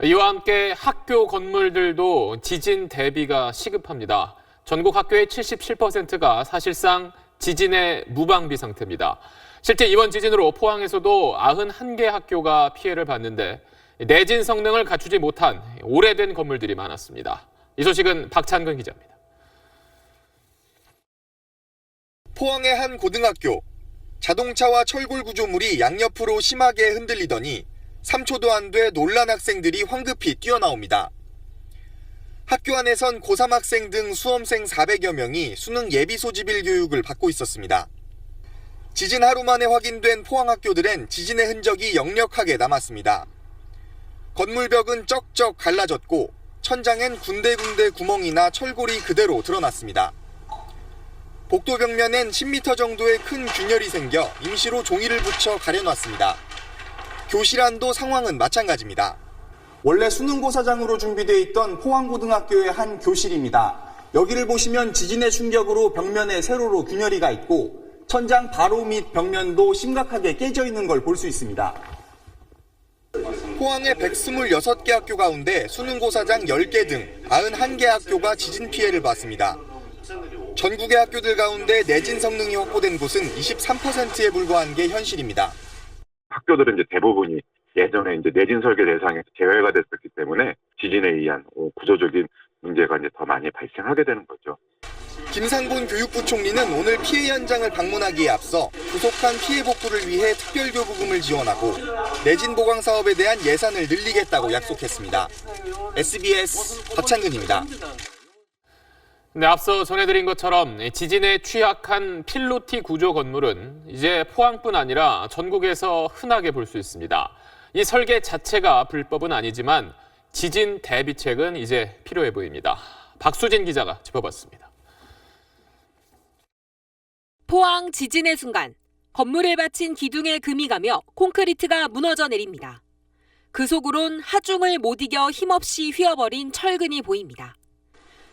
이와 함께 학교 건물들도 지진 대비가 시급합니다. 전국 학교의 77%가 사실상 지진의 무방비 상태입니다. 실제 이번 지진으로 포항에서도 91개 학교가 피해를 봤는데 내진 성능을 갖추지 못한 오래된 건물들이 많았습니다. 이 소식은 박찬근 기자입니다. 포항의 한 고등학교. 자동차와 철골 구조물이 양옆으로 심하게 흔들리더니 3초도 안 돼 놀란 학생들이 황급히 뛰어나옵니다. 학교 안에선 고3 학생 등 수험생 400여 명이 수능 예비 소집일 교육을 받고 있었습니다. 지진 하루 만에 확인된 포항 학교들엔 지진의 흔적이 역력하게 남았습니다. 건물벽은 쩍쩍 갈라졌고 천장엔 군데군데 구멍이나 철골이 그대로 드러났습니다. 복도 벽면엔 10m 정도의 큰 균열이 생겨 임시로 종이를 붙여 가려놨습니다. 교실 안도 상황은 마찬가지입니다. 원래 수능고사장으로 준비되어 있던 포항고등학교의 한 교실입니다. 여기를 보시면 지진의 충격으로 벽면에 세로로 균열이 가 있고 천장 바로 밑 벽면도 심각하게 깨져 있는 걸 볼 수 있습니다. 포항의 126개 학교 가운데 수능고사장 10개 등 91개 학교가 지진 피해를 봤습니다. 전국의 학교들 가운데 내진 성능이 확보된 곳은 23%에 불과한 게 현실입니다. 학교들은 이제 대부분이 예전에 이제 내진 설계 대상에서 제외가 됐었기 때문에 지진에 의한 구조적인 문제가 이제 더 많이 발생하게 되는 거죠. 김상곤 교육부 총리는 오늘 피해 현장을 방문하기에 앞서 부속한 피해 복구를 위해 특별교부금을 지원하고 내진 보강 사업에 대한 예산을 늘리겠다고 약속했습니다. SBS 박찬근입니다. 네, 앞서 전해드린 것처럼 지진에 취약한 필로티 구조 건물은 이제 포항뿐 아니라 전국에서 흔하게 볼 수 있습니다. 이 설계 자체가 불법은 아니지만 지진 대비책은 이제 필요해 보입니다. 박수진 기자가 짚어봤습니다. 포항 지진의 순간 건물에 받친 기둥에 금이 가며 콘크리트가 무너져 내립니다. 그 속으론 하중을 못 이겨 힘없이 휘어버린 철근이 보입니다.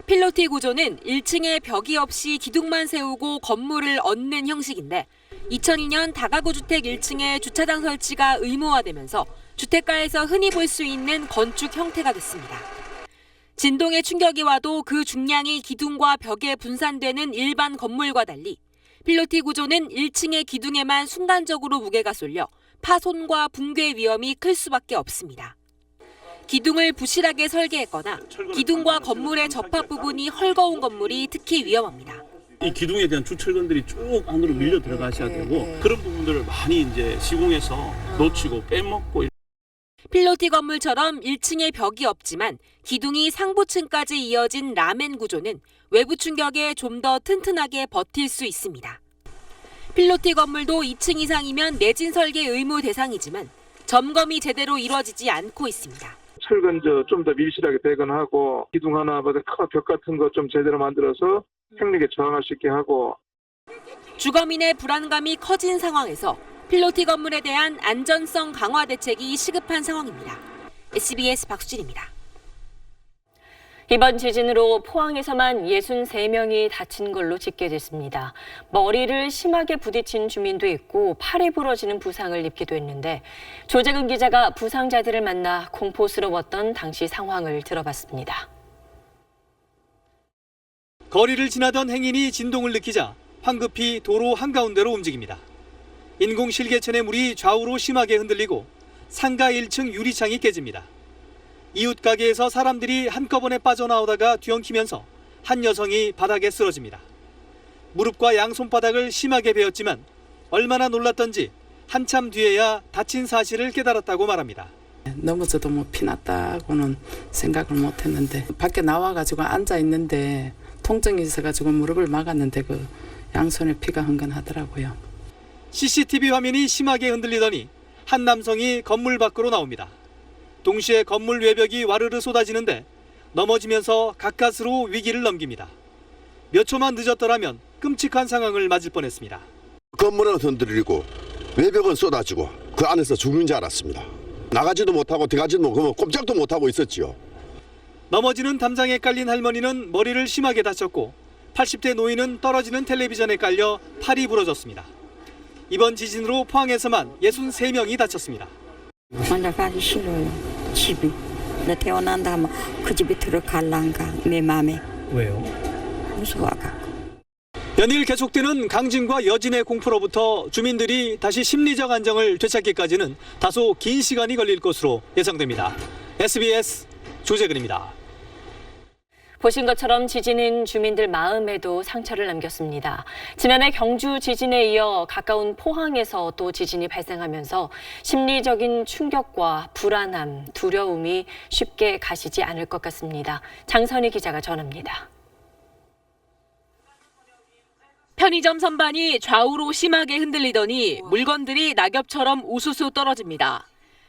필로티 구조는 1층에 벽이 없이 기둥만 세우고 건물을 얹는 형식인데 2002년 다가구 주택 1층에 주차장 설치가 의무화되면서 주택가에서 흔히 볼 수 있는 건축 형태가 됐습니다. 진동의 충격이 와도 그 중량이 기둥과 벽에 분산되는 일반 건물과 달리 필로티 구조는 1층의 기둥에만 순간적으로 무게가 쏠려 파손과 붕괴 위험이 클 수밖에 없습니다. 기둥을 부실하게 설계했거나 기둥과 건물의 접합 부분이 헐거운 건물이 특히 위험합니다. 이 기둥에 대한 주철근들이 쭉 안으로 밀려 들어가셔야 되고 그런 부분들을 많이 이제 시공해서 놓치고 빼먹고. 필로티 건물처럼 1층에 벽이 없지만 기둥이 상부층까지 이어진 라멘 구조는 외부 충격에 좀 더 튼튼하게 버틸 수 있습니다. 필로티 건물도 2층 이상이면 내진 설계 의무 대상이지만 점검이 제대로 이루어지지 않고 있습니다. 철근 좀 더 밀실하게 배건하고 기둥 하나보다 큰 벽 같은 거 좀 제대로 만들어서 행력에 저항할 수 있게 하고. 주거민의 불안감이 커진 상황에서 필로티 건물에 대한 안전성 강화 대책이 시급한 상황입니다. SBS 박수진입니다. 이번 지진으로 포항에서만 63명이 다친 걸로 집계됐습니다. 머리를 심하게 부딪힌 주민도 있고 팔이 부러지는 부상을 입기도 했는데 조재근 기자가 부상자들을 만나 공포스러웠던 당시 상황을 들어봤습니다. 거리를 지나던 행인이 진동을 느끼자 황급히 도로 한가운데로 움직입니다. 인공 실개천의 물이 좌우로 심하게 흔들리고 상가 1층 유리창이 깨집니다. 이웃 가게에서 사람들이 한꺼번에 빠져나오다가 뒤엉키면서 한 여성이 바닥에 쓰러집니다. 무릎과 양손바닥을 심하게 베었지만 얼마나 놀랐던지 한참 뒤에야 다친 사실을 깨달았다고 말합니다. 넘어져도 뭐 피났다고는 생각을 못했는데 밖에 나와가지고 앉아있는데 통증이 있어가지고 무릎을 막았는데 그 양손에 피가 흥건하더라고요. CCTV 화면이 심하게 흔들리더니 한 남성이 건물 밖으로 나옵니다. 동시에 건물 외벽이 와르르 쏟아지는데 넘어지면서 가까스로 위기를 넘깁니다. 몇 초만 늦었더라면 끔찍한 상황을 맞을 뻔했습니다. 건물은 흔들리고 외벽은 쏟아지고 그 안에서 죽는 줄 알았습니다. 나가지도 못하고 들어가지도 못하고 꼼짝도 못하고 있었지요. 넘어지는 담장에 깔린 할머니는 머리를 심하게 다쳤고 80대 노인은 떨어지는 텔레비전에 깔려 팔이 부러졌습니다. 이번 지진으로 포항에서만 63명이 다쳤습니다. 먼저 가기 싫어요. 집이. 나 태어난다 하면 그 집에 들어갈란가 내 맘에. 왜요? 무서워갖고. 연일 계속되는 강진과 여진의 공포로부터 주민들이 다시 심리적 안정을 되찾기까지는 다소 긴 시간이 걸릴 것으로 예상됩니다. SBS 조재근입니다. 보신 것처럼 지진은 주민들 마음에도 상처를 남겼습니다. 지난해 경주 지진에 이어 가까운 포항에서 또 지진이 발생하면서 심리적인 충격과 불안함, 두려움이 쉽게 가시지 않을 것 같습니다. 장선희 기자가 전합니다. 편의점 선반이 좌우로 심하게 흔들리더니 물건들이 낙엽처럼 우수수 떨어집니다.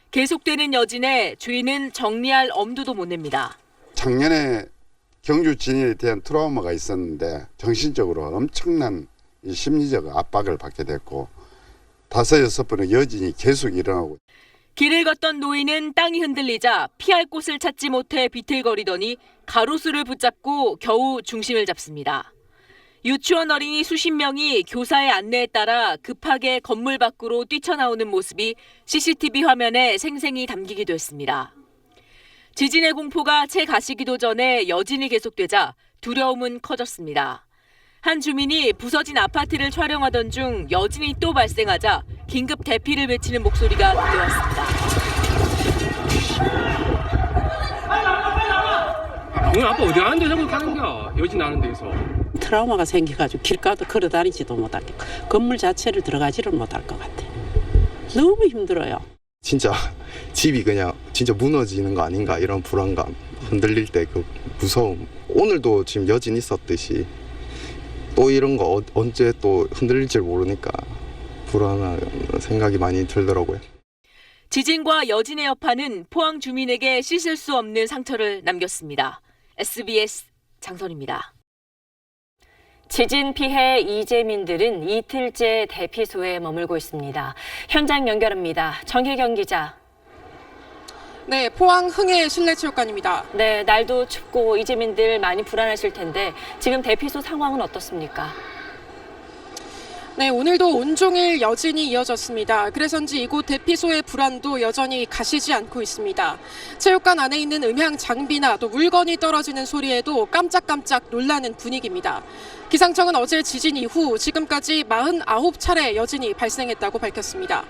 계속되는 여진에 주인은 정리할 엄두도 못 냅니다. 작년에 경주 지진에 대한 트라우마가 있었는데 정신적으로 엄청난 심리적 압박을 받게 됐고 5-6번의 여진이 계속 일어나고. 길을 걷던 노인은 땅이 흔들리자 피할 곳을 찾지 못해 비틀거리더니 가로수를 붙잡고 겨우 중심을 잡습니다. 유치원 어린이 수십 명이 교사의 안내에 따라 급하게 건물 밖으로 뛰쳐나오는 모습이 CCTV 화면에 생생히 담기기도 했습니다. 지진의 공포가 채 가시기도 전에 여진이 계속되자 두려움은 커졌습니다. 한 주민이 부서진 아파트를 촬영하던 중 여진이 또 발생하자 긴급 대피를 외치는 목소리가 들려왔습니다. 오늘 아빠 어디 가는데 저거 가는 거야? 여진 나는 데서. 트라우마가 생겨가지고 길가도 걸어다니지도 못하고 건물 자체를 들어가지를 못할 것 같아. 너무 힘들어요. 진짜 집이 그냥 진짜 무너지는 거 아닌가 이런 불안감, 흔들릴 때 그 무서움. 오늘도 지금 여진 있었듯이 또 이런 거 언제 또 흔들릴지 모르니까 불안한 생각이 많이 들더라고요. 지진과 여진의 여파는 포항 주민에게 씻을 수 없는 상처를 남겼습니다. SBS 장선입니다. 지진 피해 이재민들은 이틀째 대피소에 머물고 있습니다. 현장 연결합니다. 정혜경 기자. 네, 포항 흥해 실내체육관입니다. 네, 날도 춥고 이재민들 많이 불안하실 텐데 지금 대피소 상황은 어떻습니까? 네, 오늘도 온종일 여진이 이어졌습니다. 그래서인지 이곳 대피소의 불안도 여전히 가시지 않고 있습니다. 체육관 안에 있는 음향 장비나 또 물건이 떨어지는 소리에도 깜짝깜짝 놀라는 분위기입니다. 기상청은 어제 지진 이후 지금까지 49차례 여진이 발생했다고 밝혔습니다.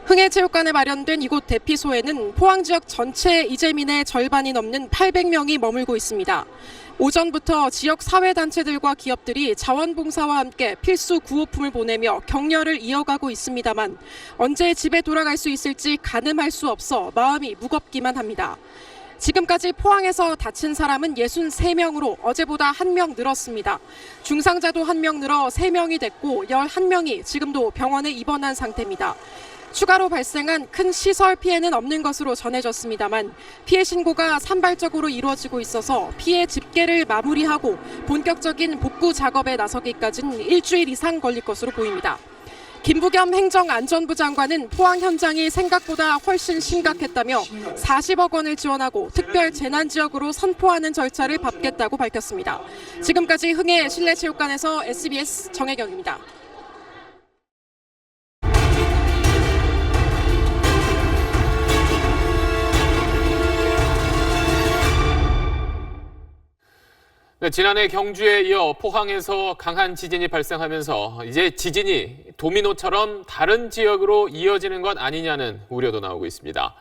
흥해체육관에 마련된 이곳 대피소에는 포항 지역 전체 이재민의 절반이 넘는 800명이 머물고 있습니다. 오전부터 지역 사회단체들과 기업들이 자원봉사와 함께 필수 구호품을 보내며 격려를 이어가고 있습니다만 언제 집에 돌아갈 수 있을지 가늠할 수 없어 마음이 무겁기만 합니다. 지금까지 포항에서 다친 사람은 63명으로 어제보다 1명 늘었습니다. 중상자도 1명 늘어 3명이 됐고 11명이 지금도 병원에 입원한 상태입니다. 추가로 발생한 큰 시설 피해는 없는 것으로 전해졌습니다만 피해 신고가 산발적으로 이루어지고 있어서 피해 집계를 마무리하고 본격적인 복구 작업에 나서기까지는 일주일 이상 걸릴 것으로 보입니다. 김부겸 행정안전부 장관은 포항 현장이 생각보다 훨씬 심각했다며 40억 원을 지원하고 특별 재난지역으로 선포하는 절차를 밟겠다고 밝혔습니다. 지금까지 흥해 실내체육관에서 SBS 정혜경입니다. 네, 지난해 경주에 이어 포항에서 강한 지진이 발생하면서 이제 지진이 도미노처럼 다른 지역으로 이어지는 것 아니냐는 우려도 나오고 있습니다.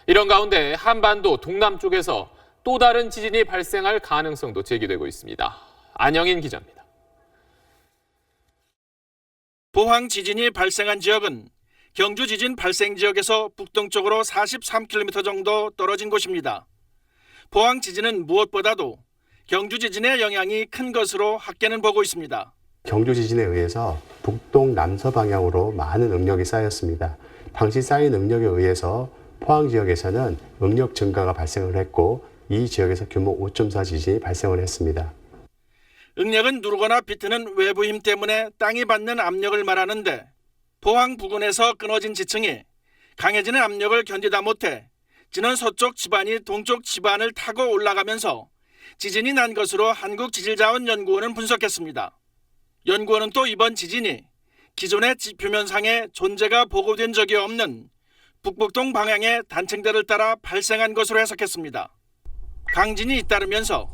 이런 가운데 한반도 동남쪽에서 또 다른 지진이 발생할 가능성도 제기되고 있습니다. 안영인 기자입니다. 포항 지진이 발생한 지역은 경주 지진 발생 지역에서 북동쪽으로 43km 정도 떨어진 곳입니다. 포항 지진은 무엇보다도 경주 지진의 영향이 큰 것으로 학계는 보고 있습니다. 경주 지진에 의해서 북동 남서 방향으로 많은 응력이 쌓였습니다. 당시 쌓인 응력에 의해서 포항 지역에서는 응력 증가가 발생을 했고 이 지역에서 규모 5.4 지진이 발생을 했습니다. 응력은 누르거나 비트는 외부 힘 때문에 땅이 받는 압력을 말하는데 포항 부근에서 끊어진 지층이 강해지는 압력을 견디다 못해 지는 서쪽 지반이 동쪽 지반을 타고 올라가면서 지진이 난 것으로 한국지질자원연구원은 분석했습니다. 연구원은 또 이번 지진이 기존의 지표면상에 존재가 보고된 적이 없는 북북동 방향의 단층대를 따라 발생한 것으로 해석했습니다. 강진이 잇따르면서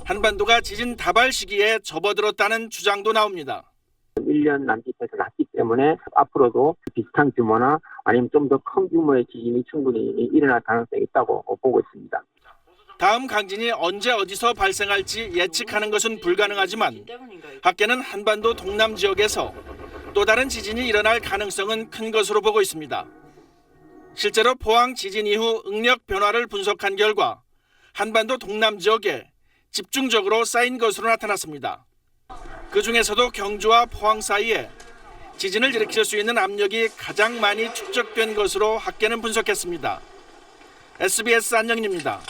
한반도가 지진 다발 시기에 접어들었다는 주장도 나옵니다. 1년 남짓해서 났기 때문에 앞으로도 비슷한 규모나 아니면 좀 더 큰 규모의 지진이 충분히 일어날 가능성이 있다고 보고 있습니다. 다음 강진이 언제 어디서 발생할지 예측하는 것은 불가능하지만 학계는 한반도 동남 지역에서 또 다른 지진이 일어날 가능성은 큰 것으로 보고 있습니다. 실제로 포항 지진 이후 응력 변화를 분석한 결과 한반도 동남 지역에 집중적으로 쌓인 것으로 나타났습니다. 그 중에서도 경주와 포항 사이에 지진을 일으킬 수 있는 압력이 가장 많이 축적된 것으로 학계는 분석했습니다. SBS 안영인입니다.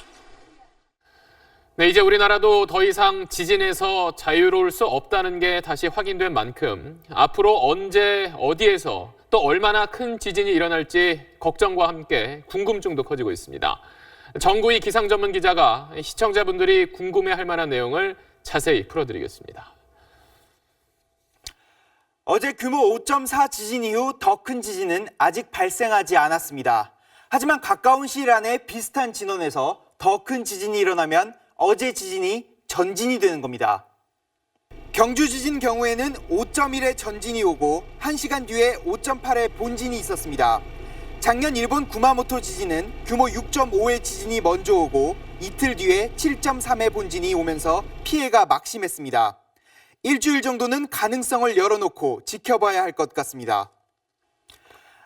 네, 이제 우리나라도 더 이상 지진에서 자유로울 수 없다는 게 다시 확인된 만큼 앞으로 언제 어디에서 또 얼마나 큰 지진이 일어날지 걱정과 함께 궁금증도 커지고 있습니다. 정구희 기상 전문 기자가 시청자분들이 궁금해할 만한 내용을 자세히 풀어드리겠습니다. 어제 규모 5.4 지진 이후 더 큰 지진은 아직 발생하지 않았습니다. 하지만 가까운 시일 안에 비슷한 진원에서 더 큰 지진이 일어나면 어제 지진이 전진이 되는 겁니다. 경주 지진 경우에는 5.1의 전진이 오고 1시간 뒤에 5.8의 본진이 있었습니다. 작년 일본 구마모토 지진은 규모 6.5의 지진이 먼저 오고 이틀 뒤에 7.3의 본진이 오면서 피해가 막심했습니다. 일주일 정도는 가능성을 열어놓고 지켜봐야 할 것 같습니다.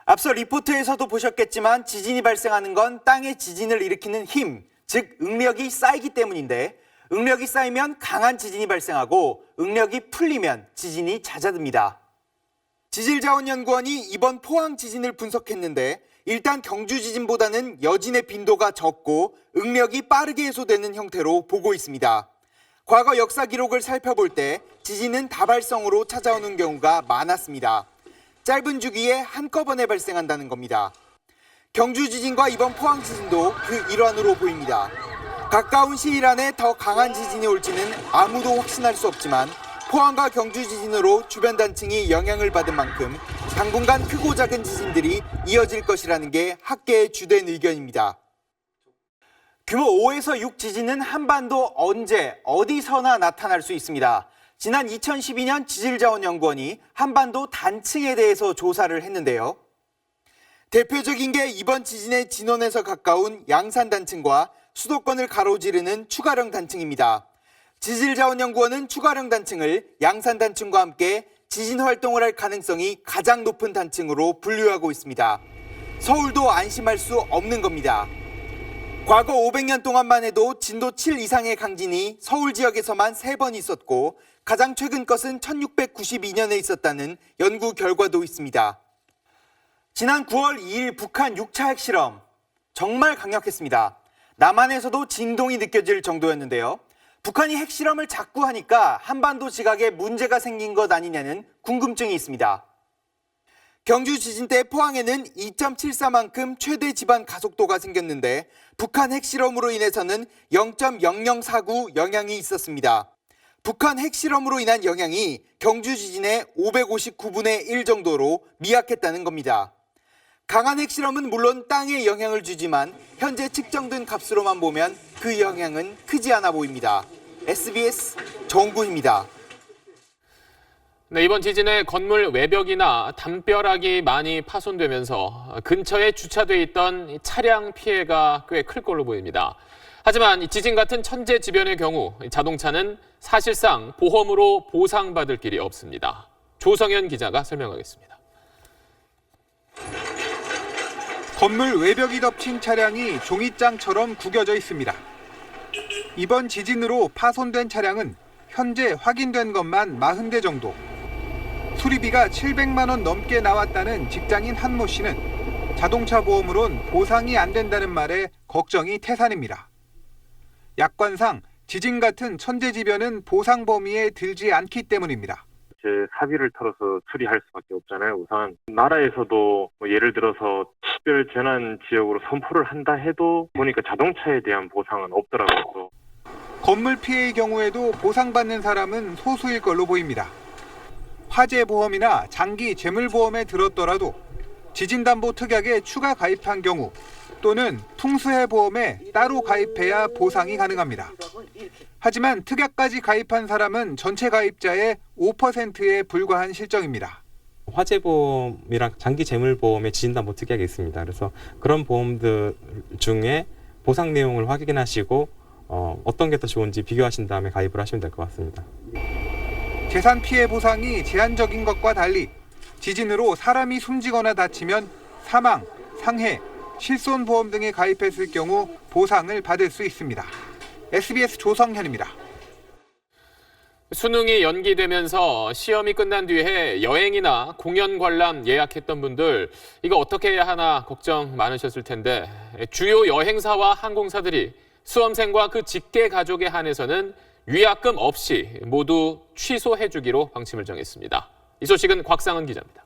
앞서 리포트에서도 보셨겠지만 지진이 발생하는 건 땅의 지진을 일으키는 힘, 즉 응력이 쌓이기 때문인데 응력이 쌓이면 강한 지진이 발생하고 응력이 풀리면 지진이 잦아듭니다. 지질자원연구원이 이번 포항 지진을 분석했는데 일단 경주 지진보다는 여진의 빈도가 적고 응력이 빠르게 해소되는 형태로 보고 있습니다. 과거 역사 기록을 살펴볼 때 지진은 다발성으로 찾아오는 경우가 많았습니다. 짧은 주기에 한꺼번에 발생한다는 겁니다. 경주 지진과 이번 포항 지진도 그 일환으로 보입니다. 가까운 시일 안에 더 강한 지진이 올지는 아무도 확신할 수 없지만 포항과 경주 지진으로 주변 단층이 영향을 받은 만큼 당분간 크고 작은 지진들이 이어질 것이라는 게 학계의 주된 의견입니다. 규모 5에서 6 지진은 한반도 언제 어디서나 나타날 수 있습니다. 지난 2012년 지질자원연구원이 한반도 단층에 대해서 조사를 했는데요. 대표적인 게 이번 지진의 진원에서 가까운 양산 단층과 수도권을 가로지르는 추가령 단층입니다. 지질자원연구원은 추가령 단층을 양산 단층과 함께 지진 활동을 할 가능성이 가장 높은 단층으로 분류하고 있습니다. 서울도 안심할 수 없는 겁니다. 과거 500년 동안만 해도 진도 7 이상의 강진이 서울 지역에서만 3번 있었고 가장 최근 것은 1692년에 있었다는 연구 결과도 있습니다. 지난 9월 2일 북한 6차 핵실험 정말 강력했습니다. 남한에서도 진동이 느껴질 정도였는데요. 북한이 핵실험을 자꾸 하니까 한반도 지각에 문제가 생긴 것 아니냐는 궁금증이 있습니다. 경주 지진 때 포항에는 2.74만큼 최대 지반 가속도가 생겼는데 북한 핵실험으로 인해서는 0.0049 영향이 있었습니다. 북한 핵실험으로 인한 영향이 경주 지진의 559분의 1 정도로 미약했다는 겁니다. 강한 핵실험은 물론 땅에 영향을 주지만 현재 측정된 값으로만 보면 그 영향은 크지 않아 보입니다. SBS 정구입니다. 네, 이번 지진에 건물 외벽이나 담벼락이 많이 파손되면서 근처에 주차돼 있던 차량 피해가 꽤 클 걸로 보입니다. 하지만 지진 같은 천재지변의 경우 자동차는 사실상 보험으로 보상받을 길이 없습니다. 조성현 기자가 설명하겠습니다. 건물 외벽이 덮친 차량이 종이장처럼 구겨져 있습니다. 이번 지진으로 파손된 차량은 현재 확인된 것만 40대 정도. 수리비가 700만 원 넘게 나왔다는 직장인 한모 씨는 자동차 보험으론 보상이 안 된다는 말에 걱정이 태산입니다. 약관상 지진 같은 천재지변은 보상 범위에 들지 않기 때문입니다. 제 사비를 털어서 수리할 수밖에 없잖아요. 우선 나라에서도 예를 들어서 특별 재난 지역으로 선포를 한다 해도 보니까 자동차에 대한 보상은 없더라고요. 건물 피해의 경우에도 보상받는 사람은 소수일 걸로 보입니다. 화재 보험이나 장기 재물보험에 들었더라도 지진담보 특약에 추가 가입한 경우 또는 풍수해 보험에 따로 가입해야 보상이 가능합니다. 하지만 특약까지 가입한 사람은 전체 가입자의 5%에 불과한 실정입니다. 화재보험이랑 장기재물보험에 지진담보 특약이 있습니다. 그래서 그런 보험들 중에 보상 내용을 확인하시고 어떤 게 더 좋은지 비교하신 다음에 가입을 하시면 될 것 같습니다. 재산 피해 보상이 제한적인 것과 달리 지진으로 사람이 숨지거나 다치면 사망, 상해, 실손보험 등에 가입했을 경우 보상을 받을 수 있습니다. SBS 조성현입니다. 수능이 연기되면서 시험이 끝난 뒤에 여행이나 공연 관람 예약했던 분들 이거 어떻게 해야 하나 걱정 많으셨을 텐데 주요 여행사와 항공사들이 수험생과 그 직계 가족에 한해서는 위약금 없이 모두 취소해주기로 방침을 정했습니다. 이 소식은 곽상은 기자입니다.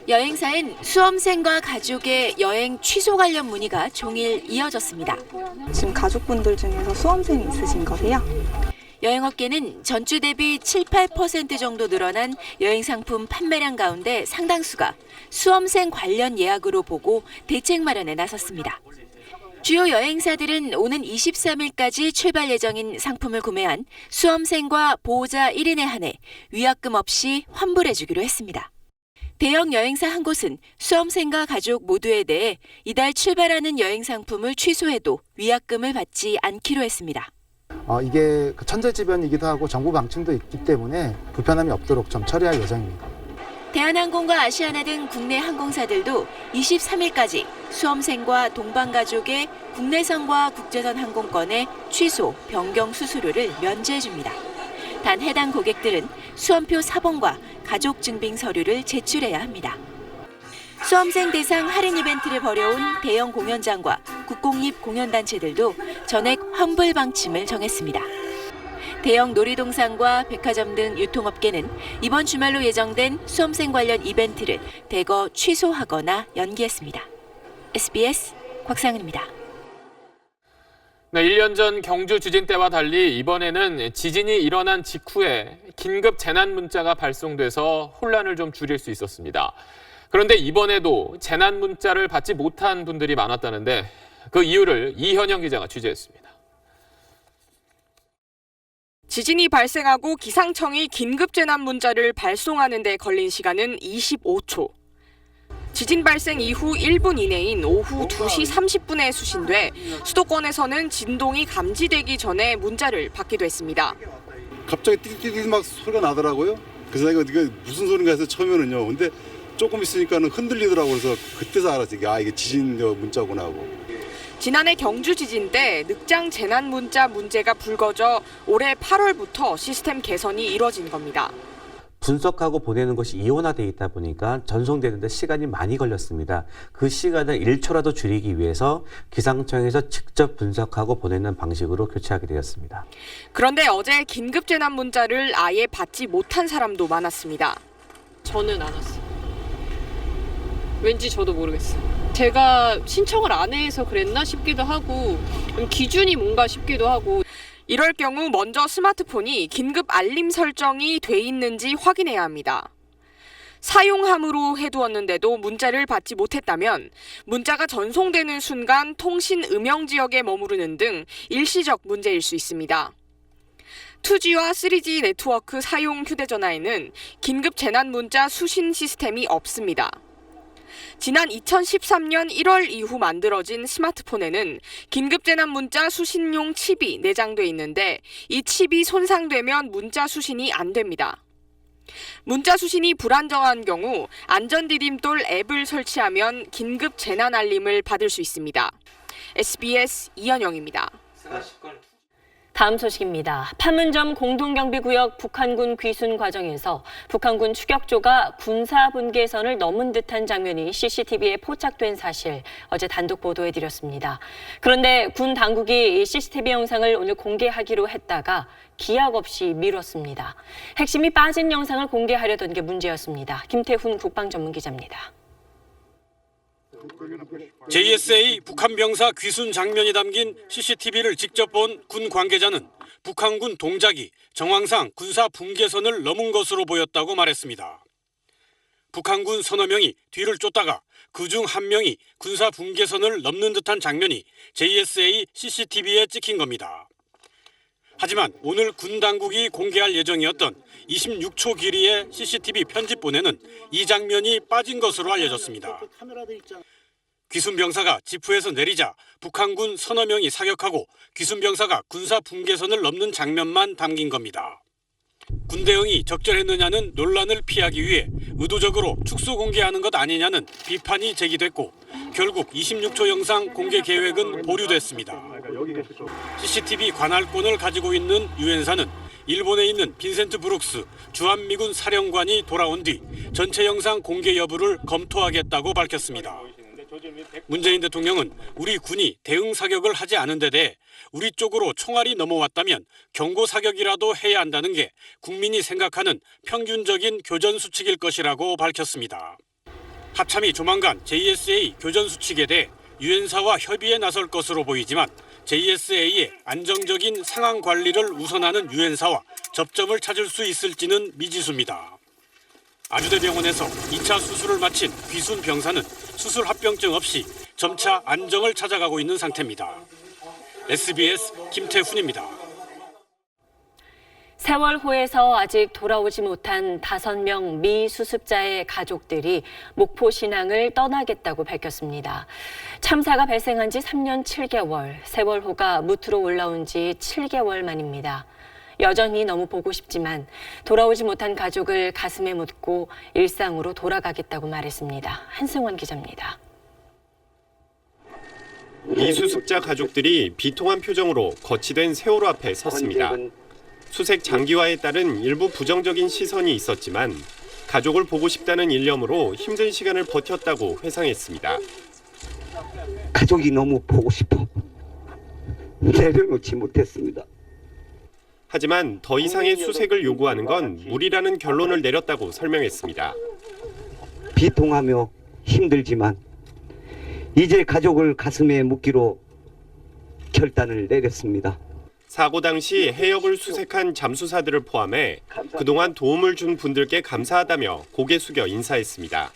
여행사엔 수험생과 가족의 여행 취소 관련 문의가 종일 이어졌습니다. 지금 가족분들 중에서 수험생이 있으신 거세요? 여행업계는 전주 대비 7, 8% 정도 늘어난 여행 상품 판매량 가운데 상당수가 수험생 관련 예약으로 보고 대책 마련에 나섰습니다. 주요 여행사들은 오는 23일까지 출발 예정인 상품을 구매한 수험생과 보호자 1인에 한해 위약금 없이 환불해주기로 했습니다. 대형 여행사 한 곳은 수험생과 가족 모두에 대해 이달 출발하는 여행 상품을 취소해도 위약금을 받지 않기로 했습니다. 이게 천재지변이기도 하고 정부 방침도 있기 때문에 불편함이 없도록 좀 처리할 예정입니다. 대한항공과 아시아나 등 국내 항공사들도 23일까지 수험생과 동반가족의 국내선과 국제선 항공권의 취소, 변경 수수료를 면제해줍니다. 단 해당 고객들은 수험표 사본과 가족 증빙 서류를 제출해야 합니다. 수험생 대상 할인 이벤트를 벌여온 대형 공연장과 국공립 공연단체들도 전액 환불 방침을 정했습니다. 대형 놀이동산과 백화점 등 유통업계는 이번 주말로 예정된 수험생 관련 이벤트를 대거 취소하거나 연기했습니다. SBS 곽상은입니다. 네, 1년 전 경주 지진 때와 달리 이번에는 지진이 일어난 직후에 긴급 재난 문자가 발송돼서 혼란을 좀 줄일 수 있었습니다. 그런데 이번에도 재난 문자를 받지 못한 분들이 많았다는데 그 이유를 이현영 기자가 취재했습니다. 지진이 발생하고 기상청이 긴급재난 문자를 발송하는 데 걸린 시간은 25초. 지진 발생 이후 1분 이내인 오후 2시 30분에 수신돼 수도권에서는 진동이 감지되기 전에 문자를 받기도 했습니다. 갑자기 띠띠띠 막 소리가 나더라고요. 그래서 이거 무슨 소리인가 해서 처음에는요. 근데 조금 있으니까는 흔들리더라고요. 그래서 그때서 알았어요. 아, 이게 지진 문자구나 하고. 지난해 경주 지진 때 늑장 재난 문자 문제가 불거져 올해 8월부터 시스템 개선이 이뤄진 겁니다. 분석하고 보내는 것이 이원화되어 있다 보니까 전송되는데 시간이 많이 걸렸습니다. 그 시간을 1초라도 줄이기 위해서 기상청에서 직접 분석하고 보내는 방식으로 교체하게 되었습니다. 그런데 어제 긴급재난 문자를 아예 받지 못한 사람도 많았습니다. 저는 안 왔어요. 왠지 저도 모르겠어요. 제가 신청을 안 해서 그랬나 싶기도 하고 기준이 뭔가 싶기도 하고. 이럴 경우 먼저 스마트폰이 긴급 알림 설정이 돼 있는지 확인해야 합니다. 사용함으로 해두었는데도 문자를 받지 못했다면 문자가 전송되는 순간 통신 음영 지역에 머무르는 등 일시적 문제일 수 있습니다. 2G와 3G 네트워크 사용 휴대전화에는 긴급 재난 문자 수신 시스템이 없습니다. 지난 2013년 1월 이후 만들어진 스마트폰에는 긴급재난 문자 수신용 칩이 내장돼 있는데 이 칩이 손상되면 문자 수신이 안 됩니다. 문자 수신이 불안정한 경우 안전디딤돌 앱을 설치하면 긴급 재난 알림을 받을 수 있습니다. SBS 이현영입니다. 다음 소식입니다. 판문점 공동경비구역 북한군 귀순 과정에서 북한군 추격조가 군사 분계선을 넘은 듯한 장면이 CCTV에 포착된 사실 어제 단독 보도해드렸습니다. 그런데 군 당국이 이 CCTV 영상을 오늘 공개하기로 했다가 기약 없이 미뤘습니다. 핵심이 빠진 영상을 공개하려던 게 문제였습니다. 김태훈 국방전문기자입니다. JSA 북한 병사 귀순 장면이 담긴 CCTV를 직접 본 군 관계자는 북한군 동작이 정황상 군사 분계선을 넘은 것으로 보였다고 말했습니다. 북한군 서너 명이 뒤를 쫓다가 그중 한 명이 군사 분계선을 넘는 듯한 장면이 JSA CCTV에 찍힌 겁니다. 하지만 오늘 군 당국이 공개할 예정이었던 26초 길이의 CCTV 편집본에는 이 장면이 빠진 것으로 알려졌습니다. 귀순병사가 지프에서 내리자 북한군 서너 명이 사격하고 귀순병사가 군사 분계선을 넘는 장면만 담긴 겁니다. 군 대응이 적절했느냐는 논란을 피하기 위해 의도적으로 축소 공개하는 것 아니냐는 비판이 제기됐고 결국 26초 영상 공개 계획은 보류됐습니다. CCTV 관할권을 가지고 있는 유엔사는 일본에 있는 빈센트 브룩스 주한미군 사령관이 돌아온 뒤 전체 영상 공개 여부를 검토하겠다고 밝혔습니다. 문재인 대통령은 우리 군이 대응 사격을 하지 않은 데 대해 우리 쪽으로 총알이 넘어왔다면 경고 사격이라도 해야 한다는 게 국민이 생각하는 평균적인 교전 수칙일 것이라고 밝혔습니다. 합참이 조만간 JSA 교전 수칙에 대해 유엔사와 협의에 나설 것으로 보이지만 JSA의 안정적인 상황 관리를 우선하는 유엔사와 접점을 찾을 수 있을지는 미지수입니다. 아주대병원에서 2차 수술을 마친 귀순 병사는 수술 합병증 없이 점차 안정을 찾아가고 있는 상태입니다. SBS 김태훈입니다. 세월호에서 아직 돌아오지 못한 5명 미수습자의 가족들이 목포 신항을 떠나겠다고 밝혔습니다. 참사가 발생한 지 3년 7개월, 세월호가 무트로 올라온 지 7개월 만입니다. 여전히 너무 보고 싶지만 돌아오지 못한 가족을 가슴에 묻고 일상으로 돌아가겠다고 말했습니다. 한승원 기자입니다. 미수습자 가족들이 비통한 표정으로 거치된 세월호 앞에 섰습니다. 수색 장기화에 따른 일부 부정적인 시선이 있었지만 가족을 보고 싶다는 일념으로 힘든 시간을 버텼다고 회상했습니다. 가족이 너무 보고 싶어 내려놓지 못했습니다. 하지만 더 이상의 수색을 요구하는 건 무리라는 결론을 내렸다고 설명했습니다. 비통하며 힘들지만 이제 가족을 가슴에 묻기로 결단을 내렸습니다. 사고 당시 해역을 수색한 잠수사들을 포함해 그동안 도움을 준 분들께 감사하다며 고개 숙여 인사했습니다.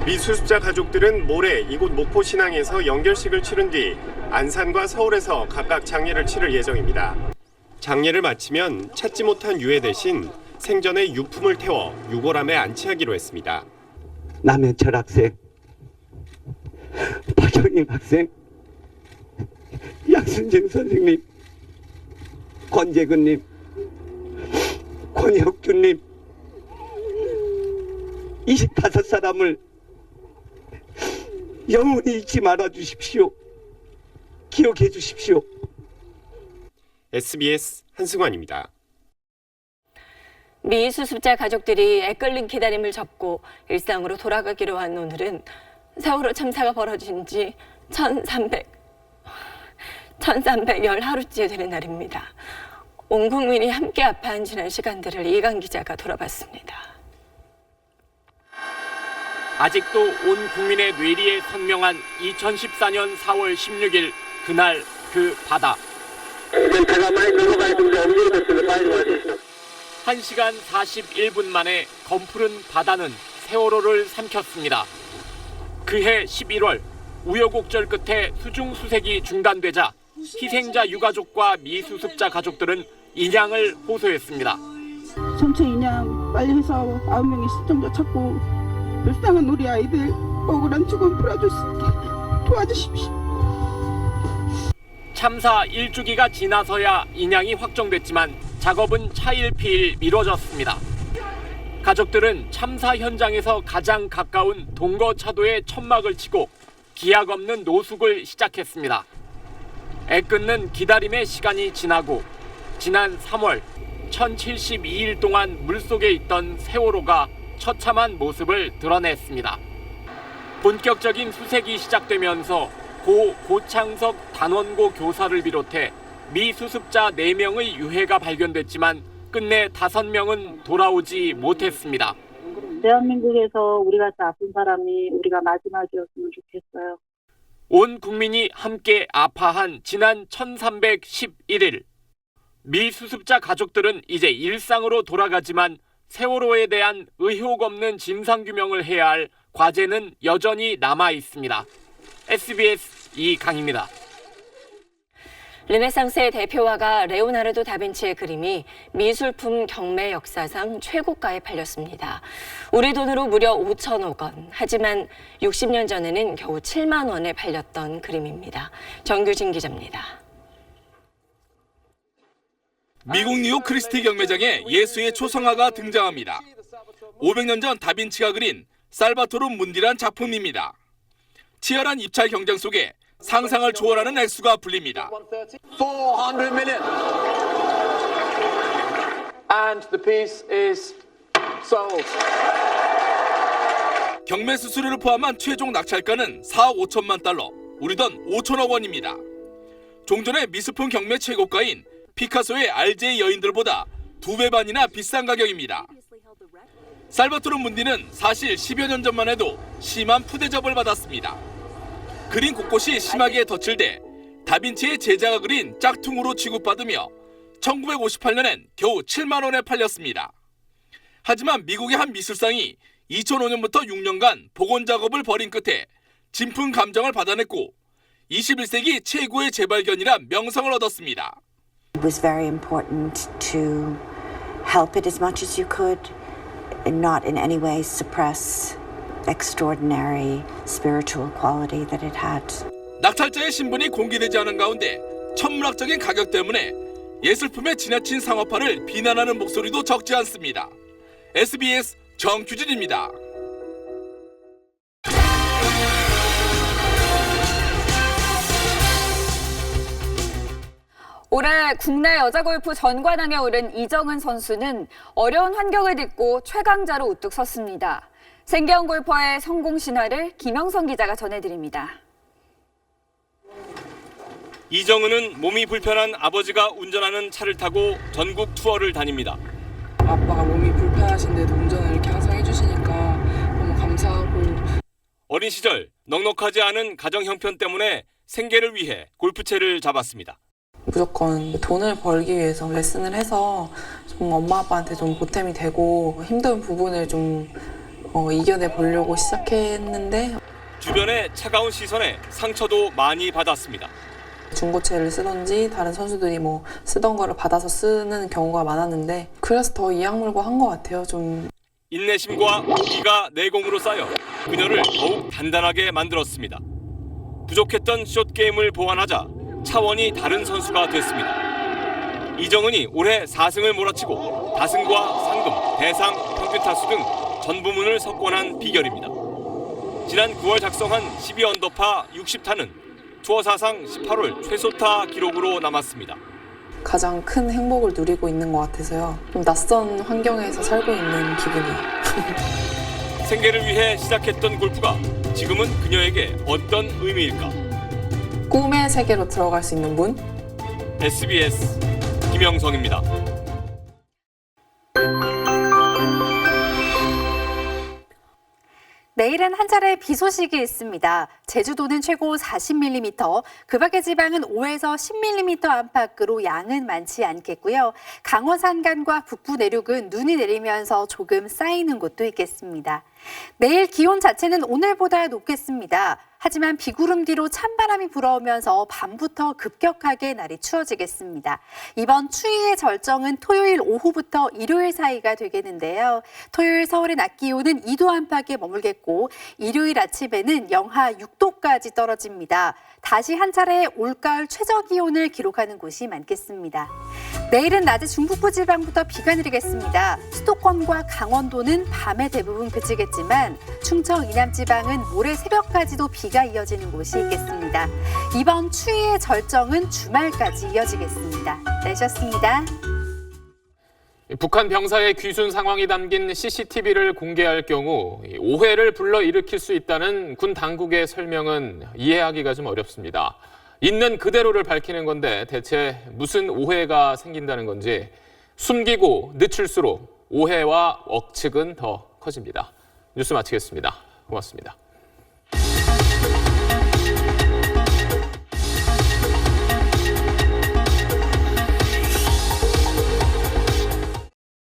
미수습자 가족들은 모레 이곳 목포 신항에서 연결식을 치른 뒤 안산과 서울에서 각각 장례를 치를 예정입니다. 장례를 마치면 찾지 못한 유해 대신 생전의 유품을 태워 유골함에 안치하기로 했습니다. 남현철 학생, 박영임 학생, 약순진 선생님, 권재근님, 권혁준님 25사람을 영원히 잊지 말아 주십시오. 기억해 주십시오. SBS 한승환입니다. 미 수습자 가족들이 애끓는 기다림을 접고 일상으로 돌아가기로 한 오늘은 세월호 참사가 벌어진 지 1310하루째 되는 날입니다. 온 국민이 함께 아파한 지난 시간들을 이강 기자가 돌아봤습니다. 아직도 온 국민의 뇌리에 선명한 2014년 4월 16일 그날 그 바다. 1시간 41분 만에 검푸른 바다는 세월호를 삼켰습니다. 그해 11월 우여곡절 끝에 수중 수색이 중단되자 희생자 유가족과 미수습자 가족들은 인양을 호소했습니다. 전체 인양 빨리 해서 9명의 실종자 찾고 불쌍한 우리 아이들 억울한 죽음 풀어줄 수 있게 도와주십시오. 참사 1주기가 지나서야 인양이 확정됐지만 작업은 차일피일 미뤄졌습니다. 가족들은 참사 현장에서 가장 가까운 동거차도에 천막을 치고 기약 없는 노숙을 시작했습니다. 애끓는 기다림의 시간이 지나고 지난 3월 1072일 동안 물속에 있던 세월호가 처참한 모습을 드러냈습니다. 본격적인 수색이 시작되면서 고 고창석 단원고 교사를 비롯해 미수습자 4명의 유해가 발견됐지만 끝내 5명은 돌아오지 못했습니다. 대한민국에서 우리 같이 아픈 사람이 우리가 마지막이었으면 좋겠어요. 온 국민이 함께 아파한 지난 1311일. 미수습자 가족들은 이제 일상으로 돌아가지만 세월호에 대한 의혹 없는 진상규명을 해야 할 과제는 여전히 남아 있습니다. SBS 이강입니다. 르네상스의 대표화가 레오나르도 다빈치의 그림이 미술품 경매 역사상 최고가에 팔렸습니다. 우리 돈으로 무려 5천억 원. 하지만 60년 전에는 겨우 7만 원에 팔렸던 그림입니다. 정규진 기자입니다. 미국 뉴욕 크리스티 경매장에 예수의 초성화가 등장합니다. 500년 전 다빈치가 그린 살바토르 문디란 작품입니다. 치열한 입찰 경쟁 속에 상상을 초월하는 액수가 불립니다. 400 million. And the piece is sold. 경매 수수료를 포함한 최종 낙찰가는 4억 5천만 달러, 우리 돈 5천억 원입니다. 종전의 미술품 경매 최고가인 피카소의 RJ 여인들보다 2배 반이나 비싼 가격입니다. 살바토르 문디는 사실 10여 년 전만 해도 심한 푸대접을 받았습니다. 그림 곳곳이 심하게 덧칠돼 다빈치의 제자가 그린 짝퉁으로 취급받으며 1958년엔 겨우 7만 원에 팔렸습니다. 하지만 미국의 한 미술상이 2005년부터 6년간 복원 작업을 벌인 끝에 진품 감정을 받아냈고 21세기 최고의 재발견이라 명성을 얻었습니다. It was very important to help it as much as you could and not in any way suppress extraordinary spiritual quality that it had. 낙찰자의 신분이 공개되지 않은 가운데 천문학적인 가격 때문에 예술품의 지나친 상업화를 비난하는 목소리도 적지 않습니다. SBS 정규진입니다. 올해 국내 여자 골프 전관왕에 오른 이정은 선수는 어려운 환경을 딛고 최강자로 우뚝 섰습니다. 생계형 골퍼의 성공 신화를 김영선 기자가 전해드립니다. 이정은은 몸이 불편한 아버지가 운전하는 차를 타고 전국 투어를 다닙니다. 아빠가 몸이 불편하신데도 운전을 이렇게 항상 해주시니까 너무 감사하고. 어린 시절 넉넉하지 않은 가정 형편 때문에 생계를 위해 골프채를 잡았습니다. 무조건 돈을 벌기 위해서 레슨을 해서 좀 엄마 아빠한테 좀 보탬이 되고 힘든 부분을 좀 이겨내 보려고 시작했는데 주변의 차가운 시선에 상처도 많이 받았습니다. 중고채를 쓰던지 다른 선수들이 뭐 쓰던 거를 받아서 쓰는 경우가 많았는데 그래서 더 이 악물고 한 것 같아요. 좀 인내심과 용기가 내공으로 쌓여 그녀를 더욱 단단하게 만들었습니다. 부족했던 숏게임을 보완하자 차원이 다른 선수가 됐습니다. 이정은이 올해 4승을 몰아치고 다승과 상금, 대상, 평균 타수 등 전 부문을 석권한 비결입니다. 지난 9월 작성한 12언더파 60타는 투어 사상 18홀 최소타 기록으로 남았습니다. 가장 큰 행복을 누리고 있는 것 같아서요. 좀 낯선 환경에서 살고 있는 기분이에요. 생계를 위해 시작했던 골프가 지금은 그녀에게 어떤 의미일까? 꿈의 세계로 들어갈 수 있는 문? SBS 김영성입니다. 내일은 한 차례 비 소식이 있습니다. 제주도는 최고 40mm, 그 밖의 지방은 5에서 10mm 안팎으로 양은 많지 않겠고요. 강원 산간과 북부 내륙은 눈이 내리면서 조금 쌓이는 곳도 있겠습니다. 내일 기온 자체는 오늘보다 높겠습니다. 하지만 비구름 뒤로 찬바람이 불어오면서 밤부터 급격하게 날이 추워지겠습니다. 이번 추위의 절정은 토요일 오후부터 일요일 사이가 되겠는데요. 토요일 서울의 낮 기온은 2도 안팎에 머물겠고 일요일 아침에는 영하 6도까지 떨어집니다. 다시 한 차례 올가을 최저 기온을 기록하는 곳이 많겠습니다. 내일은 낮에 중북부 지방부터 비가 내리겠습니다. 수도권과 강원도는 밤에 대부분 그치겠지만 충청 이남 지방은 모레 새벽까지도 비가 이어지는 곳이 있겠습니다. 이번 추위의 절정은 주말까지 이어지겠습니다. 날씨였습니다. 북한 병사의 귀순 상황이 담긴 CCTV를 공개할 경우 오해를 불러일으킬 수 있다는 군 당국의 설명은 이해하기가 좀 어렵습니다. 있는 그대로를 밝히는 건데 대체 무슨 오해가 생긴다는 건지 숨기고 늦출수록 오해와 억측은 더 커집니다. 뉴스 마치겠습니다. 고맙습니다.